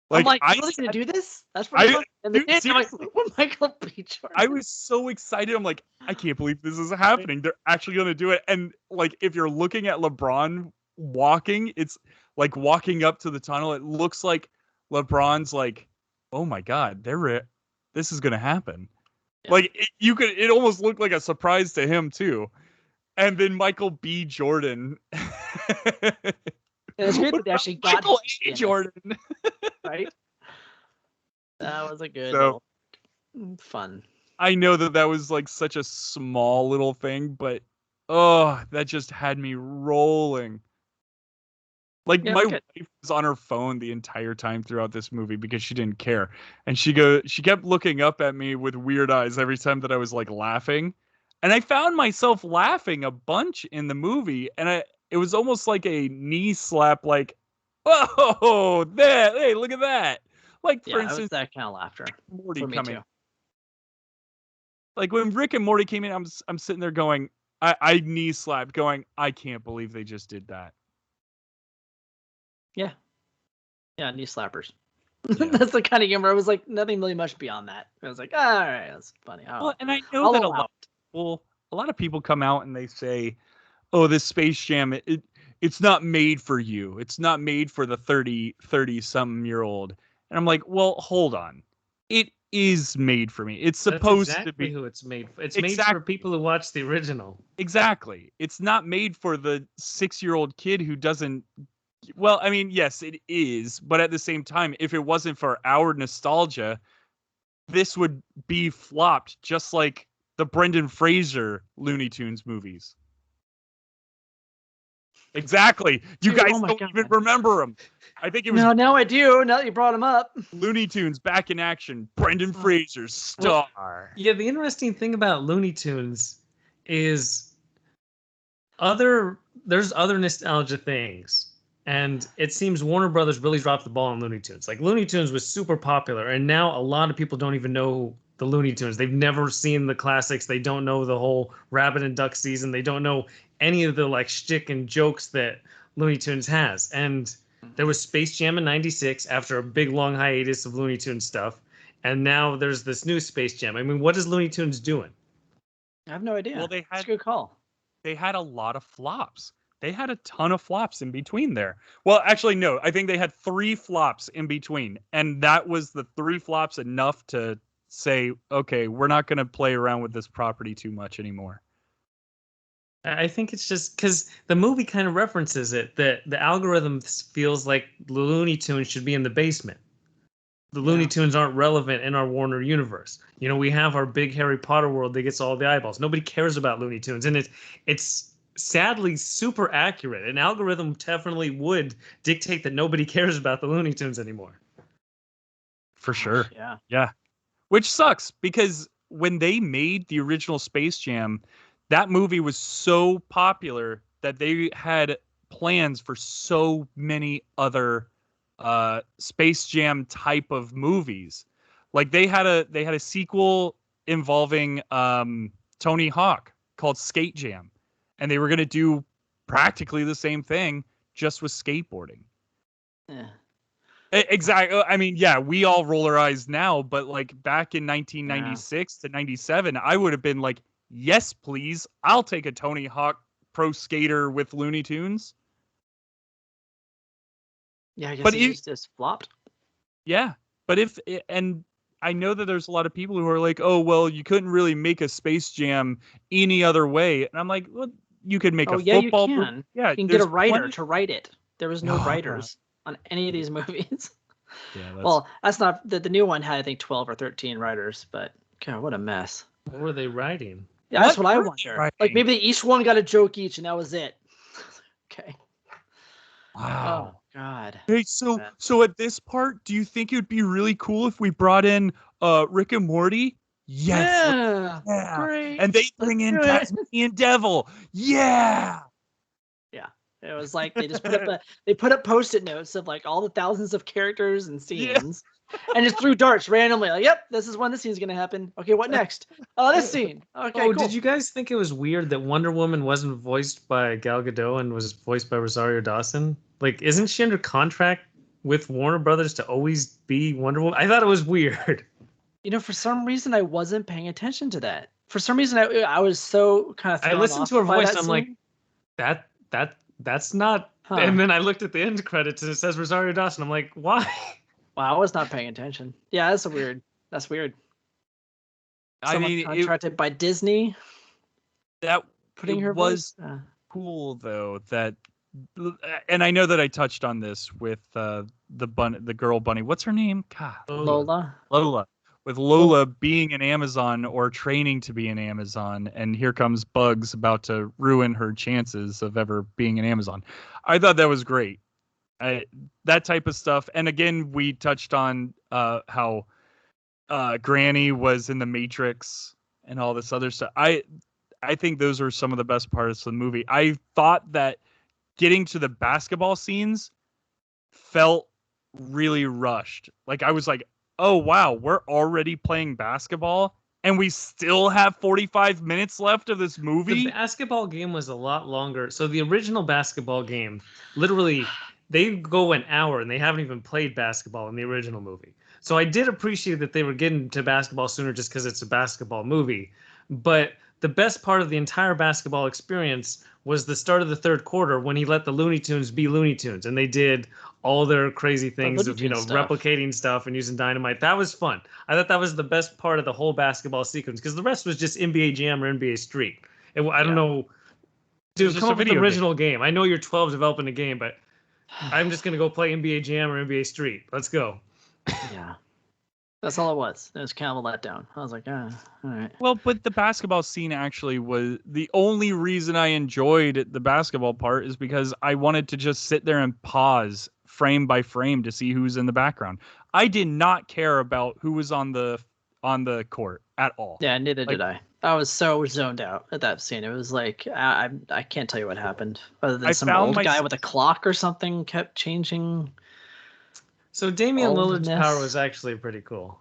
C: I'm like, are they going to do this? That's pretty fun. And then I'm like, Michael B. Jordan.
A: I was so excited. I'm like, I can't believe this is happening. They're actually going to do it. And like, if you're looking at LeBron walking, it's like walking up to the tunnel. It looks like LeBron's like, oh my God, this is going to happen. Yeah. Like it almost looked like a surprise to him too. And then Michael B. Jordan.
C: It's good that they actually got
A: Michael A. Jordan.
C: Right? That was a good fun.
A: I know that was like such a small little thing, but that just had me rolling. Like my wife was on her phone the entire time throughout this movie because she didn't care. And she kept looking up at me with weird eyes every time that I was like laughing. And I found myself laughing a bunch in the movie, and it was almost like a knee slap, like, whoa, that, hey, look at that. Like, for instance,
C: that kind of laughter.
A: Morty
C: for me
A: coming.
C: too.
A: Like when Rick and Morty came in, I'm sitting there going, I knee slapped, going, I can't believe they just did that.
C: Yeah, knee slappers. Yeah. That's the kind of humor. I was like, nothing really much beyond that. I was like, all right, that's funny.
A: Well, and I know that a lot of people come out and they say, oh, this Space Jam, it's not made for you. It's not made for the 30 something year old. And I'm like, well, hold on. It is made for me. It's supposed to be
B: who it's made for. It's made for people who watch the original.
A: Exactly. It's not made for the 6-year-old kid who doesn't. Well, I mean, yes, it is, but at the same time, if it wasn't for our nostalgia, this would be flopped, just like the Brendan Fraser Looney Tunes movies. Exactly. You guys don't even remember them. I think it was.
C: No, now I do. Now that you brought him up.
A: Looney Tunes back in action. Brendan Fraser's star. Well,
B: yeah, the interesting thing about Looney Tunes is there's other nostalgia things. And it seems Warner Brothers really dropped the ball on Looney Tunes. Like, Looney Tunes was super popular, and now a lot of people don't even know the Looney Tunes. They've never seen the classics. They don't know the whole Rabbit and Duck season. They don't know any of the like shtick and jokes that Looney Tunes has. And there was Space Jam in '96 after a big long hiatus of Looney Tunes stuff, and now there's this new Space Jam. I mean, what is Looney Tunes doing?
C: I have no idea.
A: Well,
C: that's a good call.
A: They had a lot of flops. They had a ton of flops in between there. Well, actually, no. I think they had 3 flops in between. And that was the 3 flops enough to say, okay, we're not going to play around with this property too much anymore.
B: I think it's just because the movie kind of references it, that the algorithm feels like the Looney Tunes should be in the basement. The Looney Tunes aren't relevant in our Warner universe. You know, we have our big Harry Potter world that gets all the eyeballs. Nobody cares about Looney Tunes. And it's sadly super accurate. An algorithm definitely would dictate that nobody cares about the Looney Tunes anymore.
A: For sure. Yeah. Which sucks, because when they made the original Space Jam, that movie was so popular that they had plans for so many other Space Jam type of movies. Like they had a sequel involving Tony Hawk called Skate Jam. And they were going to do practically the same thing, just with skateboarding.
C: Yeah.
A: Exactly. I mean, yeah, we all roll our eyes now, but like back in 1996 to 97, I would have been like, yes, please. I'll take a Tony Hawk Pro Skater with Looney Tunes.
C: Yeah, I guess it just flopped.
A: Yeah, but and I know that there's a lot of people who are like, oh, well, you couldn't really make a Space Jam any other way. And I'm like, well, you could make a football.
C: You can. Yeah, you can get a writer to write it. There was no writers on any of these movies.
A: Yeah.
C: Well, that's not the new one had, I think, 12 or 13 writers, but God, what a mess.
B: What were they writing?
C: Yeah, that's what I wonder. Like maybe each one got a joke each, and that was it. Okay.
A: Wow.
C: Oh God.
A: Hey, so at this part, do you think it would be really cool if we brought in Rick and Morty? Yes.
C: Yeah. Great.
A: And they bring in Tasmanian Devil. Yeah.
C: Yeah. It was like they just put up Post-it notes of like all the thousands of characters and scenes, and just threw darts randomly. Like, yep, this is when the scene's gonna happen. Okay, what next? Oh, this scene. Okay.
B: Oh, cool. Did you guys think it was weird that Wonder Woman wasn't voiced by Gal Gadot and was voiced by Rosario Dawson? Like, isn't she under contract with Warner Brothers to always be Wonder Woman? I thought it was weird.
C: You know, for some reason, I wasn't paying attention to that. For some reason, I was so kind of.
B: I listened to her voice. And I'm like, that's not. Huh. And then I looked at the end credits and it says Rosario Dawson. I'm like, why?
C: Wow, I was not paying attention. Yeah, that's weird. That's weird. Someone contracted by Disney.
A: That
C: putting her
A: was cool though. That, and I know that I touched on this with the girl bunny. What's her name? God,
C: Lola.
A: with Lola being an Amazon or training to be an Amazon, and here comes Bugs about to ruin her chances of ever being an Amazon. I thought that was great. That type of stuff. And again, we touched on how Granny was in the Matrix and all this other stuff. I think those are some of the best parts of the movie. I thought that getting to the basketball scenes felt really rushed. Like I was like, oh wow, we're already playing basketball and we still have 45 minutes left of this movie.
B: The basketball game was a lot longer. So the original basketball game, literally, they go an hour and they haven't even played basketball in the original movie. So I did appreciate that they were getting to basketball sooner just because it's a basketball movie. But the best part of the entire basketball experience was the start of the third quarter when he let the Looney Tunes be Looney Tunes and they did all their crazy things of, replicating stuff and using dynamite. That was fun. I thought that was the best part of the whole basketball sequence because the rest was just NBA Jam or NBA Street. I don't know. Dude, come up with the original game. I know you're 12 developing a game, but I'm just going to go play NBA Jam or NBA Street. Let's go.
C: Yeah. That's all it was. It was kind of a letdown. I was like, all right.
A: Well, but the basketball scene actually was the only reason I enjoyed the basketball part is because I wanted to just sit there and pause frame by frame to see who's in the background. I did not care about who was on the court at all.
C: Yeah, neither did I. I was so zoned out at that scene. It was like I can't tell you what happened other than some old guy with a clock or something kept changing.
B: So Damian Lillard's power was actually pretty cool.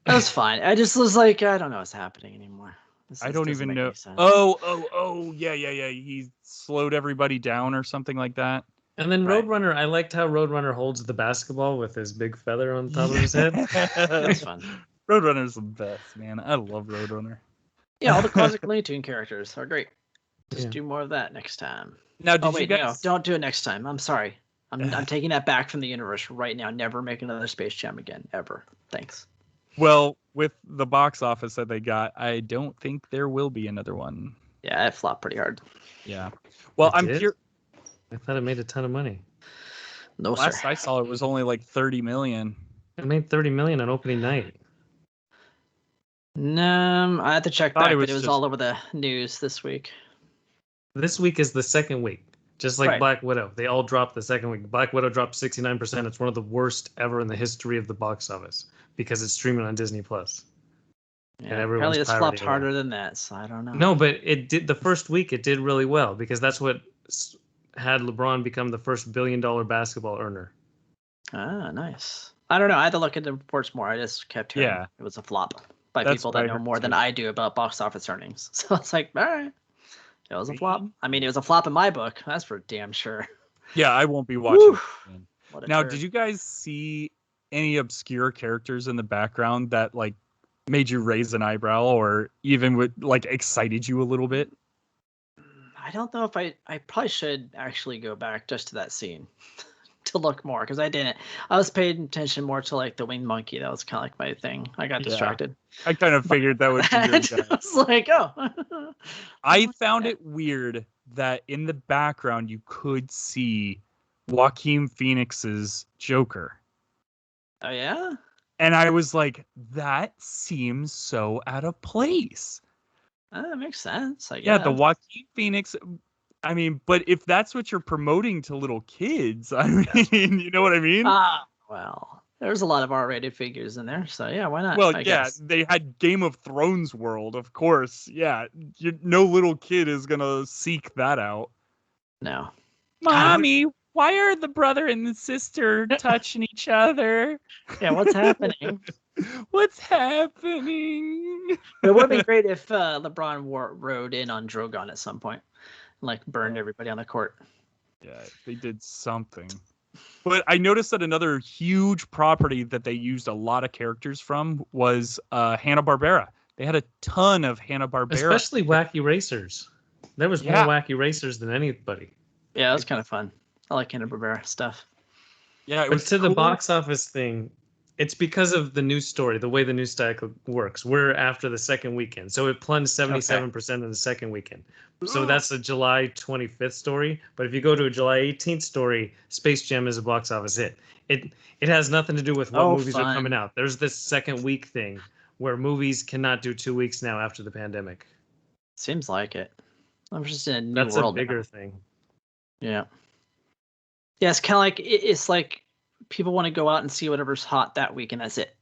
C: That was fine. I just was like, I don't know what's happening anymore.
A: I don't even know. Oh, yeah. He slowed everybody down or something like that.
B: And then Roadrunner, I liked how Roadrunner holds the basketball with his big feather on top of his head.
C: That's fun.
A: Roadrunner's the best, man. I love Roadrunner.
C: Yeah, all the classic Looney Tunes characters are great. Just do more of that next time.
A: Now, you guys...
C: No, don't do it next time. I'm sorry. I'm taking that back from the universe right now. Never make another Space Jam again, ever. Thanks.
A: Well, with the box office that they got, I don't think there will be another one.
C: Yeah, it flopped pretty hard.
A: Yeah. Well, I'm here.
B: I thought it made a ton of money.
C: No,
A: Last
C: sir.
A: I saw it was only like 30 million.
B: It made 30 million on opening night.
C: No, I had to check back, but it was all over the news this week.
B: This week is the second week. Just like Black Widow. They all dropped the second week. Black Widow dropped 69%. It's one of the worst ever in the history of the box office because it's streaming on Disney+.
C: Yeah, apparently it's flopped harder than that, so I don't know.
B: No, but it did. The first week it did really well because that's what had LeBron become the first billion-dollar basketball earner.
C: Ah, nice. I don't know. I had to look into reports more. I just kept hearing it was a flop by people that know more than I do about box office earnings. So it's like, all right. It was a flop. I mean, it was a flop in my book. That's for damn sure.
A: Yeah, I won't be watching it. Now, did you guys see any obscure characters in the background that like made you raise an eyebrow or even would like excited you a little bit?
C: I don't know if I probably should actually go back just to that scene to look more because I didn't. I was paying attention more to like the winged monkey. That was kind of like my thing. I got distracted.
A: I kind of figured that would be your
C: I was like, oh.
A: I found it weird that in the background you could see Joaquin Phoenix's Joker.
C: Oh, yeah?
A: And I was like, that seems so out of place.
C: That makes sense.
A: Yeah, the Joaquin Phoenix... I mean, but if that's what you're promoting to little kids, I mean, you know what I mean?
C: Well, there's a lot of R-rated figures in there, so yeah, why not?
A: Well, they had Game of Thrones world, of course. Yeah, no little kid is gonna seek that out.
C: No.
A: Mommy, why are the brother and the sister touching each other?
C: Yeah, what's happening?
A: What's happening?
C: It would be great if LeBron rode in on Drogon at some point. Like burned everybody on the court.
A: Yeah, they did something. But I noticed that another huge property that they used a lot of characters from was Hanna-Barbera. They had a ton of Hanna-Barbera.
B: Especially Wacky Racers. There was more Wacky Racers than anybody.
C: Yeah, that was kind of fun. I like Hanna-Barbera stuff.
A: Yeah,
B: but to the box office thing, It's because of the news story, the way the news cycle works. We're after the second weekend. So it plunged 77% in the second weekend. So that's a July 25th story. But if you go to a July 18th story, Space Jam is a box office hit. It has nothing to do with what movies are coming out. There's this second week thing where movies cannot do 2 weeks now after the pandemic.
C: Seems like it. I'm just in a new
B: That's
C: world.
B: That's a bigger
C: now.
B: thing.
C: Yeah. Yeah, it's kind of like it's like people want to go out and see whatever's hot that week, and that's it.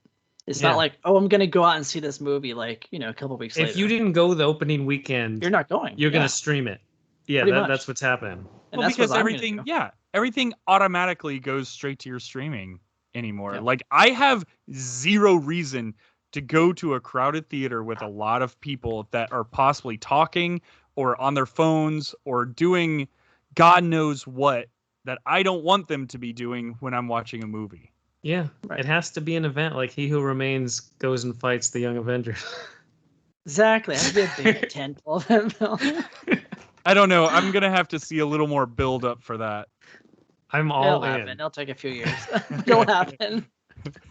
C: It's not like, oh, I'm gonna go out and see this movie like, a couple weeks later.
B: If you didn't go the opening weekend,
C: you're not going.
B: You're gonna stream it. Yeah, that's what's happening.
A: Well, because everything automatically goes straight to your streaming anymore. Yeah. Like I have zero reason to go to a crowded theater with a lot of people that are possibly talking or on their phones or doing God knows what that I don't want them to be doing when I'm watching a movie.
B: Yeah, It has to be an event like He Who Remains goes and fights the Young Avengers.
C: Exactly. It has to be a big tentpole film.
A: I don't know. I'm going to have to see a little more build up for that.
B: I'm all in.
C: It'll take a few years. It'll happen.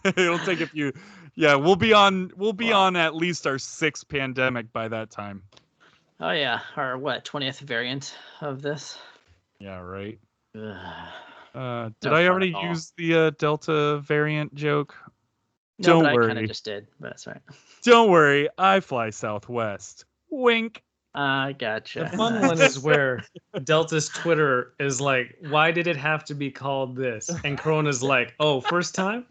A: It'll take a few. Yeah, we'll be on at least our 6th pandemic by that time.
C: Oh yeah, our 20th variant of this?
A: Yeah, right. Did
C: No
A: I already use the Delta variant joke?
C: No,
A: Don't
C: but
A: worry.
C: I kind of just did, but that's right.
A: Don't worry, I fly Southwest. Wink.
C: I gotcha.
B: The fun one is where Delta's Twitter is like, why did it have to be called this? And Corona's like, oh, first time?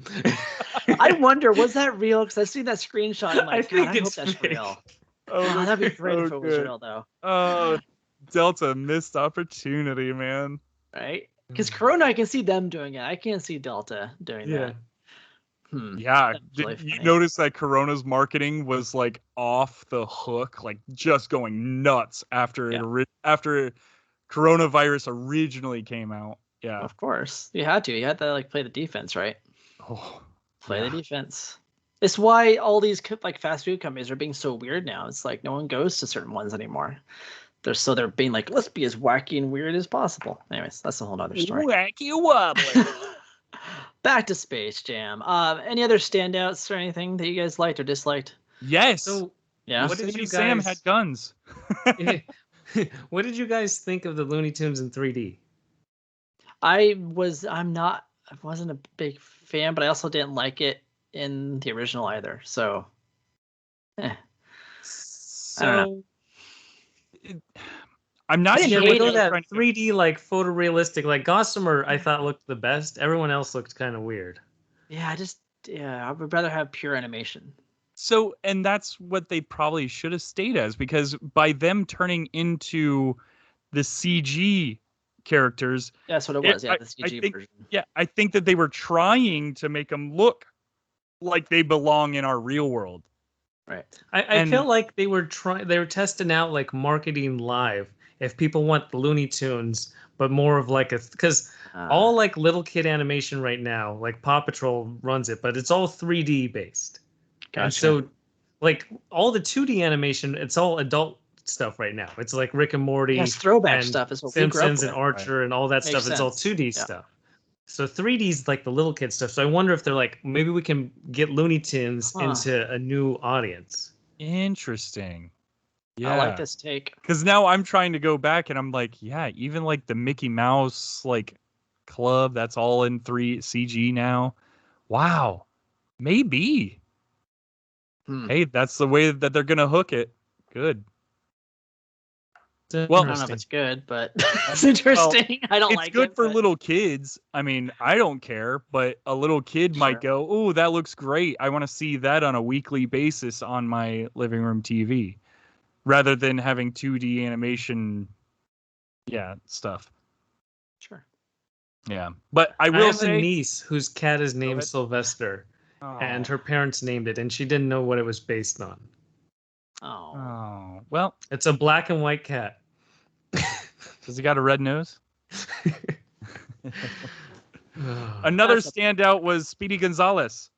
C: I wonder, was that real? Because I see that screenshot. I'm like,
B: I think
C: hope that's
B: fake.
C: real. Oh, that'd be great if it was real, though.
A: Oh, Delta, missed opportunity, man.
C: Right? Because Corona, I can see them doing it. I can't see Delta doing that.
A: Yeah, did you notice that Corona's marketing was like off the hook, like just going nuts after after coronavirus originally came out? Yeah,
C: of course you had to. You had to like play the defense, right? Play the defense. It's why all these like fast food companies are being so weird now. It's like no one goes to certain ones anymore. They're being like, let's be as wacky and weird as possible. Anyways, that's a whole other story.
A: Wacky wobbly.
C: Back to Space Jam. Any other standouts or anything that you guys liked or disliked?
A: Yes.
B: So,
C: yeah.
A: What did you guys... Sam had guns.
B: What did you guys think of the Looney Tunes in 3D?
C: I wasn't a big fan, but I also didn't like it in the original either. So, I don't know.
A: I'm not sure
B: what that 3D like photorealistic like Gossamer I thought looked the best. Everyone else looked kind of weird.
C: Yeah, I would rather have pure animation.
A: So, and that's what they probably should have stayed as, because by them turning into the CG characters,
C: that's what it was. The CG version.
A: Yeah, I think that they were trying to make them look like they belong in our real world.
C: Right.
B: I feel like they were testing out like marketing live. If people want the Looney Tunes, but more of like because all like little kid animation right now, like Paw Patrol runs it, but it's all 3D based. Gotcha. And so like all the 2D animation, it's all adult stuff right now. It's like Rick and Morty.
C: Yes, throwback stuff is what
B: Simpsons and Archer and all that stuff. It's all 2D stuff. So 3D is like the little kid stuff. So I wonder if they're like, maybe we can get Looney Tunes into a new audience.
A: Interesting. Yeah.
C: I like this take.
A: Because now I'm trying to go back and I'm like, yeah, even like the Mickey Mouse like club, that's all in 3 CG now. Wow. Maybe. Hey, that's the way that they're gonna hook it. Good.
C: Well, I don't know if it's good, but it's interesting. I don't like it.
A: It's good for little kids. I mean, I don't care, but a little kid might go, "Oh, that looks great. I want to see that on a weekly basis on my living room TV," rather than having 2D animation, stuff.
C: Sure.
A: Yeah, but I will say,
B: I have a niece whose cat is named Sylvester, and her parents named it, and she didn't know what it was based on.
C: Oh,
B: well, it's a black and white cat.
A: Does he got a red nose? Another standout was Speedy Gonzalez.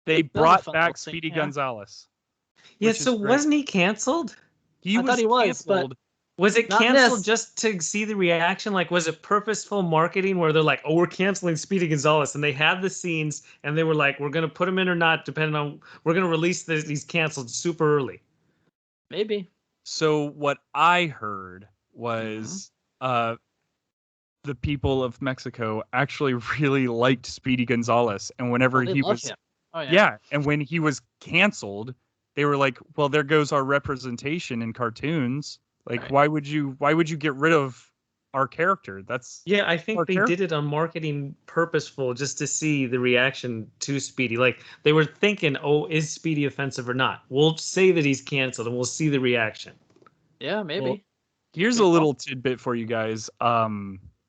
A: They brought back Speedy Gonzalez.
B: Yeah, so wasn't he canceled?
A: I thought he was canceled,
B: Was it
C: Not
B: canceled
C: this.
B: just to see the reaction? Like, was it purposeful marketing where they're like, "Oh, we're canceling Speedy Gonzalez," and they had the scenes, and they were like, "We're gonna put them in or not, depending on we're gonna release these canceled super early."
C: Maybe.
A: So what I heard was the people of Mexico actually really liked Speedy Gonzalez, and whenever
C: they
A: he
C: love
A: was
C: him. Oh yeah.
A: and when he was canceled, they were like, well, there goes our representation in cartoons. Like,
C: Right.
A: why would you get rid of our character? That's
B: Yeah, I think
A: our
B: they
A: character.
B: did it on marketing purposeful just to see the reaction to Speedy. Like they were thinking, "Oh, is Speedy offensive or not?" We'll say that he's canceled, and we'll see the reaction.
C: Yeah, maybe.
A: Well, here's
C: Good
A: a
C: call.
A: little tidbit for you guys.
C: I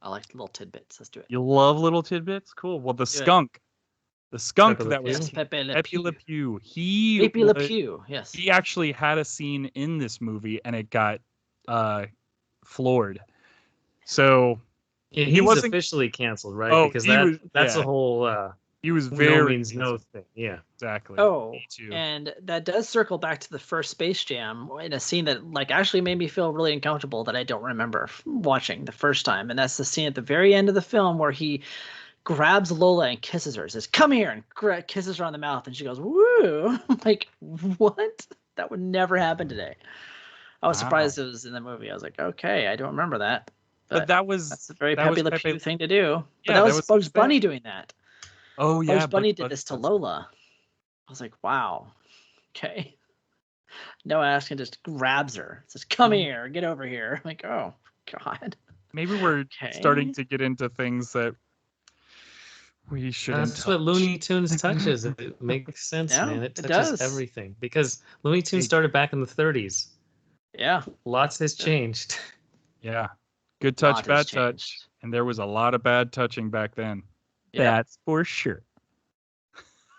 C: like little tidbits. Let's do it.
A: You love little tidbits? Cool. Well, the
C: Do it.
A: skunk
B: Pepe Le
A: that was
B: Pew?
C: Yes, Pepe Le
A: Pepe Le
C: Pew.
A: Pew.
C: Pepe Le Pew. Yes.
A: He actually had a scene in this movie, and it got floored. So
B: Yeah,
A: he
B: he's
A: wasn't
B: officially canceled, right?
A: Oh,
B: Because
A: he was.
B: that's a
A: Yeah,
B: whole
A: he was
B: no
A: very
B: means no
A: canceled.
B: thing. Yeah.
A: Exactly.
C: Oh,
A: Me too.
C: and that does circle back to the first Space Jam in a scene that like actually made me feel really uncomfortable that I don't remember watching the first time, and that's the scene at the very end of the film where he grabs Lola and kisses her. Says, "Come here," and kisses her on the mouth, and she goes, "Woo!" I'm like, what? That would never happen today. I was surprised it was in the movie. I was like, okay, I don't remember that.
A: But
C: That's a very Pepe Le Pew thing to do. But
A: Yeah,
C: that was Bugs
A: Pepe.
C: Bunny doing that.
A: Oh yeah,
C: Bugs Bunny did this to Lola. I was like, wow, okay. Noah Askin just grabs her, says, "Come here, get over here." I'm like, oh god.
A: Maybe we're starting to get into things that we shouldn't.
B: That's what Looney Tunes touches. It makes sense,
C: Yeah,
B: man.
C: it
B: It
C: does.
B: touches everything because Looney Tunes started back in the 30s.
C: Yeah.
B: Lots has changed.
A: Yeah. Good
C: Lot
A: touch,
C: has
A: bad touch.
C: changed.
A: And there was a lot of bad touching back then.
C: Yep.
A: That's for sure.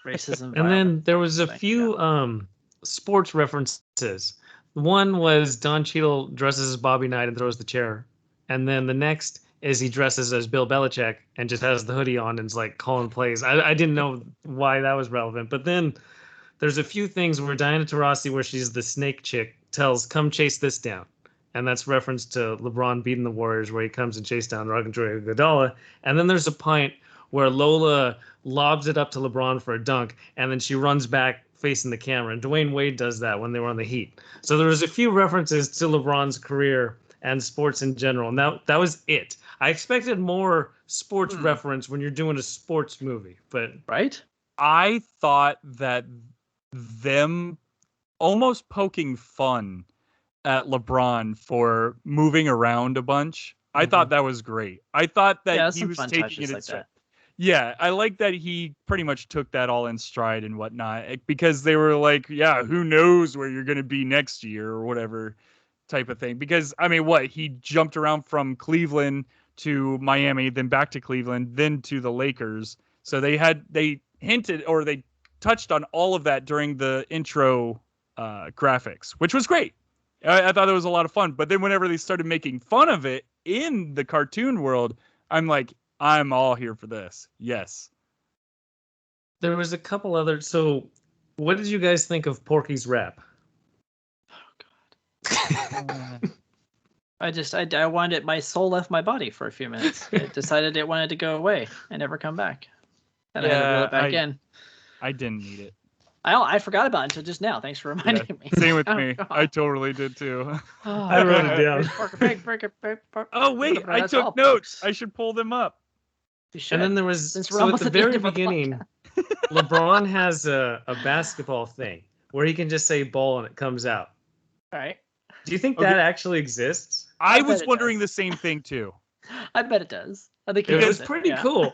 C: Racism.
B: And then there was a
C: violence,
B: few sports references. One was Don Cheadle dresses as Bobby Knight and throws the chair. And then the next is he dresses as Bill Belichick and just has the hoodie on and is like calling plays. I didn't know why that was relevant. But then there's a few things where Diana Taurasi, where she's the snake chick, tells, "Come chase this down." And that's reference to LeBron beating the Warriors where he comes and chases down Roger Goodella. And then there's a point where Lola lobs it up to LeBron for a dunk, and then she runs back facing the camera. And Dwayne Wade does that when they were on the Heat. So there was a few references to LeBron's career and sports in general. And that was it. I expected more sports reference when you're doing a sports movie, but
C: right?
A: I thought that them almost poking fun at LeBron for moving around a bunch. I thought that was great. I thought that he was taking it in stride. Yeah, I like that he pretty much took that all in stride and whatnot because they were like, yeah, who knows where you're going to be next year or whatever type of thing. Because, I mean, he jumped around from Cleveland to Miami, then back to Cleveland, then to the Lakers. So they hinted or they touched on all of that during the intro graphics, which was great. I thought it was a lot of fun. But then whenever they started making fun of it in the cartoon world, I'm like, I'm all here for this. Yes.
B: There was a couple other. So what did you guys think of Porky's rap?
C: Oh, God. I wanted my soul left my body for a few minutes. It decided it wanted to go away and never come back. And I had to reel it back in.
A: I didn't need it.
C: I forgot about it until just now. Thanks for reminding me.
A: Same with me. God. I totally did too.
B: I wrote it down.
A: Oh wait, I took notes. I should pull them up.
B: And then there was so at the very beginning, LeBron has a basketball thing where he can just say ball and it comes out.
C: All right.
B: Do you think that actually exists?
A: I was wondering the same thing too.
C: I bet it does. I think
B: it was pretty cool.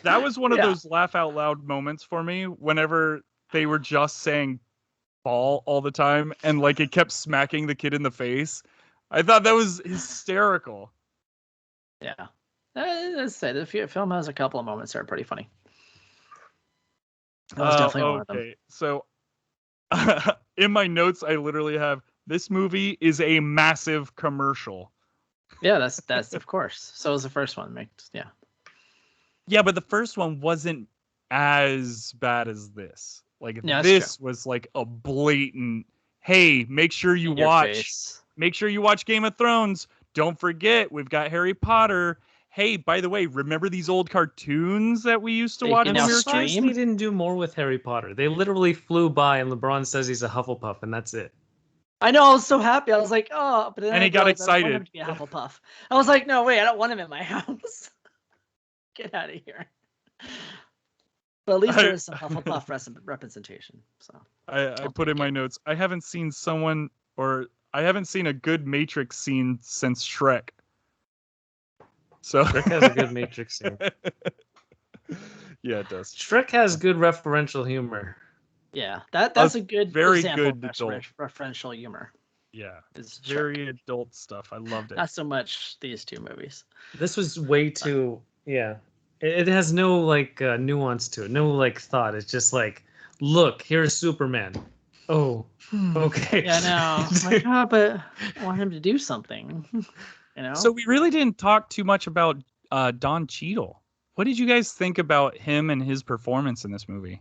A: That was one of those laugh out loud moments for me whenever they were just saying ball all the time and like it kept smacking the kid in the face. I thought that was hysterical.
C: Yeah. Let's say the film has a couple of moments that are pretty funny. That was definitely one of them.
A: Okay, so in my notes, I literally have this movie is a massive commercial.
C: Yeah, that's of course. So was the first one. Yeah.
A: Yeah, but the first one wasn't as bad as this. Like this was like a blatant, hey, make sure you watch make sure you watch Game of Thrones. Don't forget, we've got Harry Potter. Hey, by the way, remember these old cartoons that we used to watch when we were
B: kids? They didn't do more with Harry Potter. They literally flew by, and LeBron says he's a Hufflepuff, and that's it.
C: I know. I was so happy. I was like, oh, but then
A: and he got excited.
C: I want him to be a Hufflepuff. I was like, no, wait, I don't want him in my house. Get out of here. But at least there is some Hufflepuff representation. So
A: I put in my notes. I haven't seen a good Matrix scene since Shrek. So
B: Shrek has a good Matrix scene.
A: Yeah, it does.
B: Shrek has good referential humor.
C: Yeah, that's a good,
A: very
C: example
A: good
C: of
A: adult
C: referential humor.
A: Yeah, it's very adult stuff. I loved it.
C: Not so much these two movies.
B: This was way too. Yeah, it has no like nuance to it, no like thought. It's just like, look, here's Superman. Oh, okay.
C: Yeah, no. Like, but I want him to do something. You know.
A: So we really didn't talk too much about Don Cheadle. What did you guys think about him and his performance in this movie?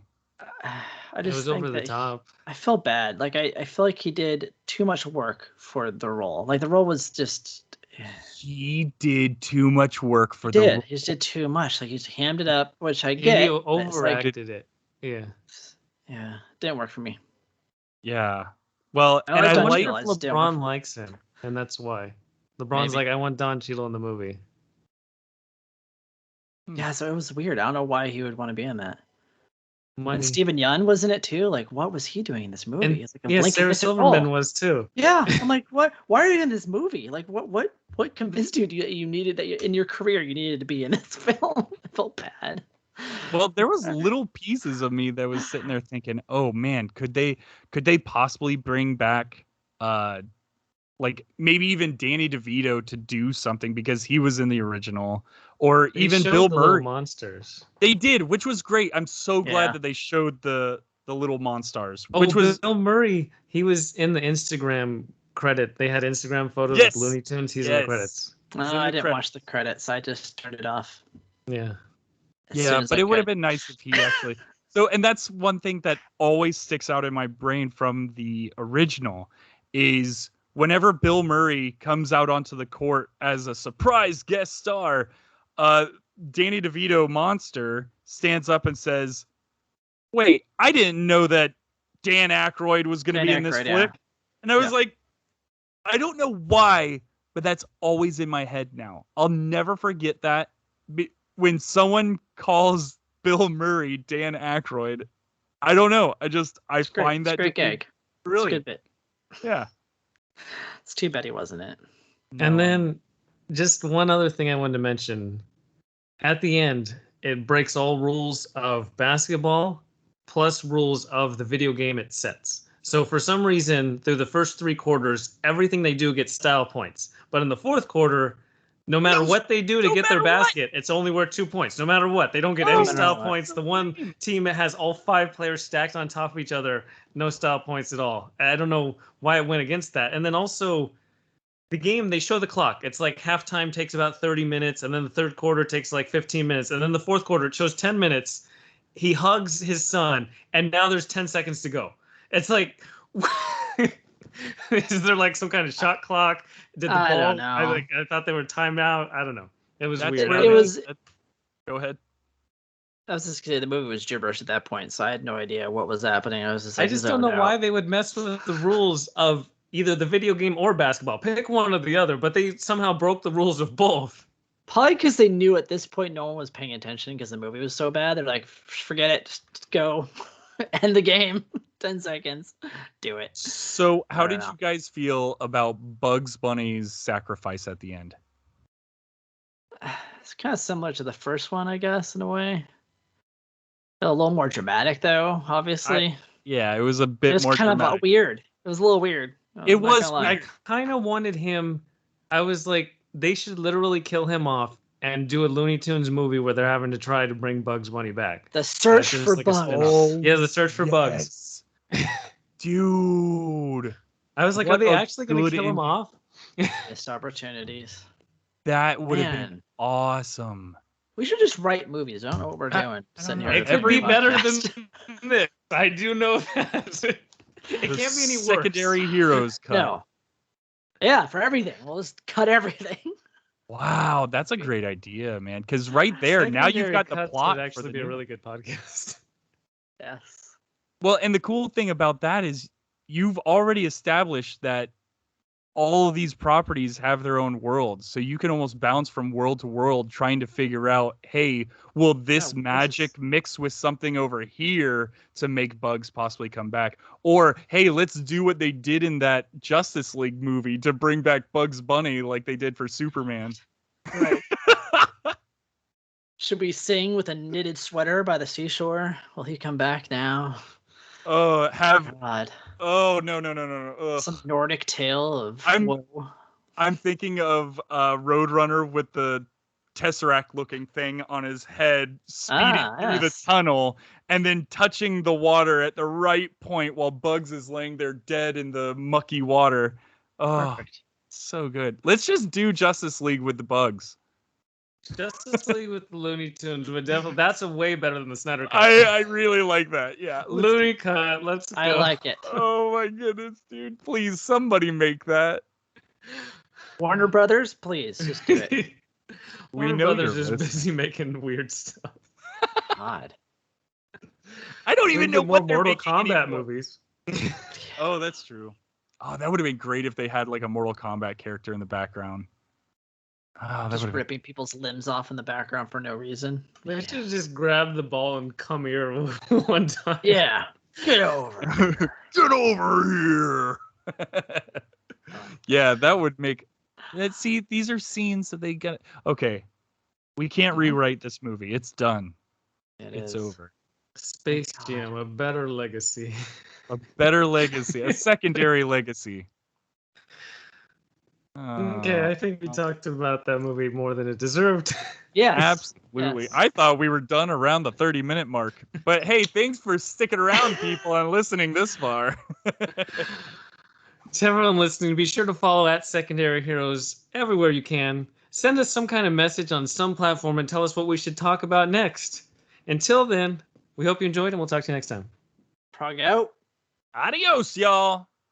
C: I just
B: it was over the top.
C: I felt bad. Like I feel like he did too much work for the role. Like the role was just.
A: He did too much work for the role.
C: He just did too much. Like he just hammed it up, which I get.
B: He overacted it. Yeah.
C: Yeah, didn't work for me.
A: Yeah. Well,
B: and I like LeBron likes him, and that's why. LeBron's like, I want Don Cheadle in the movie.
C: Yeah, so it was weird. I don't know why he would want to be in that.
B: Money.
C: And Stephen Yeun was in it too. Like, what was he doing in this movie?
B: And, yeah, Sarah Silverman was too.
C: Yeah, I'm like, what? Why are you in this movie? Like, what convinced you you needed that in your career you needed to be in this film? I felt bad.
A: Well, there was little pieces of me that was sitting there thinking, oh man, could they possibly bring back like maybe even Danny DeVito to do something because he was in the original, or even Bill Murray.
B: Monsters.
A: They did, which was great. I'm so glad that they showed the little monsters.
B: Oh,
A: which was
B: Bill Murray. He was in the Instagram credit. They had Instagram photos of Looney Tunes. He's in the credits.
C: I didn't watch the credits. I just turned it off.
B: Yeah.
A: But it would have been nice if he actually. So, and that's one thing that always sticks out in my brain from the original is whenever Bill Murray comes out onto the court as a surprise guest star, Danny DeVito monster stands up and says, "Wait, I didn't know that Dan Aykroyd was going to be in this flick." Yeah. And I was like, I don't know why, but that's always in my head now. I'll never forget that. When someone calls Bill Murray Dan Aykroyd, I don't know. I find that
C: great gag.
A: Brilliant.
C: It's a good bit.
A: Yeah.
C: It's too bad he wasn't it.
B: No. And then just one other thing I wanted to mention. At the end, it breaks all rules of basketball plus rules of the video game it sets. So for some reason, through the first 3 quarters, everything they do gets style points. But in the 4th quarter, no matter what they do to get their basket, it's only worth 2 points. No matter what. They don't get any style points. The one team that has all 5 players stacked on top of each other, no style points at all. I don't know why it went against that. And then also, the game, they show the clock. It's like halftime takes about 30 minutes, and then the 3rd quarter takes like 15 minutes. And then the 4th quarter, it shows 10 minutes. He hugs his son, and now there's 10 seconds to go. It's like... Is there like some kind of shot clock? Did the ball?
C: I don't know.
B: I thought they were timed out. I don't know. It was weird.
A: Go ahead.
C: I was just gonna say the movie was gibberish at that point, so I had no idea what was happening. I was just like,
B: I just don't know why they would mess with the rules of either the video game or basketball. Pick one or the other, but they somehow broke the rules of both.
C: Probably because they knew at this point no one was paying attention because the movie was so bad. They're like, forget it, just go, end the game. 10 seconds. Do it.
A: So how did you guys feel about Bugs Bunny's sacrifice at the end?
C: It's kind of similar to the first one, I guess, in a way. A little more dramatic, though, obviously.
A: It was a bit more dramatic. It was kind of weird.
C: It was a little weird.
B: I kind of wanted him... I was like, they should literally kill him off and do a Looney Tunes movie where they're having to try to bring Bugs Bunny back.
C: The Search for Bugs.
B: Yeah, The Search for Bugs.
A: Dude,
B: I was like, are they actually going to kill him off?
C: Missed opportunities.
A: That would have been awesome.
C: We should just write movies. I don't know what we're doing.
B: It could be better than this. I do know that. It can't be any worse.
A: Secondary heroes cut.
C: No. Yeah, for everything. We'll just cut everything.
A: Wow, that's a great idea, man. Because right there, now you've got the plot.
B: Would actually
A: for the
B: be a
A: new
B: really good podcast.
C: Yes.
A: Well, and the cool thing about that is you've already established that all of these properties have their own worlds. So you can almost bounce from world to world trying to figure out, hey, will this magic mix with something over here to make bugs possibly come back? Or, hey, let's do what they did in that Justice League movie to bring back Bugs Bunny like they did for Superman.
C: Right. Should we sing with a knitted sweater by the seashore? Will he come back now?
A: Oh,
C: God.
A: Oh, no. Ugh.
C: Some Nordic tale of woe.
A: I'm thinking of Roadrunner with the Tesseract-looking thing on his head, speeding through the tunnel, and then touching the water at the right point while Bugs is laying there dead in the mucky water. Oh, perfect. So good. Let's just do Justice League with the Bugs.
B: Justice League with the Looney Tunes would definitely. That's a way better than the Snyder Cut.
A: I really like that. Yeah,
B: Looney Cut. Let's go.
C: I like it.
A: Oh my goodness, dude! Please, somebody make that.
C: Warner Brothers, please just do it.
B: Warner Brothers is busy making weird stuff.
C: God,
A: I don't even know what they're
B: Mortal
A: making
B: Kombat
A: anymore.
B: movies.
A: Oh, that's true. Oh, that would have been great if they had like a Mortal Kombat character in the background. Oh,
C: just ripping people's limbs off in the background for no reason.
B: They should have just grabbed the ball and come here one time.
C: Yeah, get over here.
A: Get over here. Yeah, that would make. Let's see. These are scenes that they get. Okay, we can't rewrite this movie. It's done. It's over.
B: Space Jam, a better legacy.
A: A better legacy. A secondary legacy.
B: Okay, I think we talked about that movie more than it deserved.
C: Yeah,
A: absolutely. Yes. I thought we were done around the 30-minute mark. But hey, thanks for sticking around, people, and listening this far.
B: To everyone listening, be sure to follow @Secondary Heroes everywhere you can. Send us some kind of message on some platform and tell us what we should talk about next. Until then, we hope you enjoyed, and we'll talk to you next time.
C: Prog out.
A: Adios, y'all.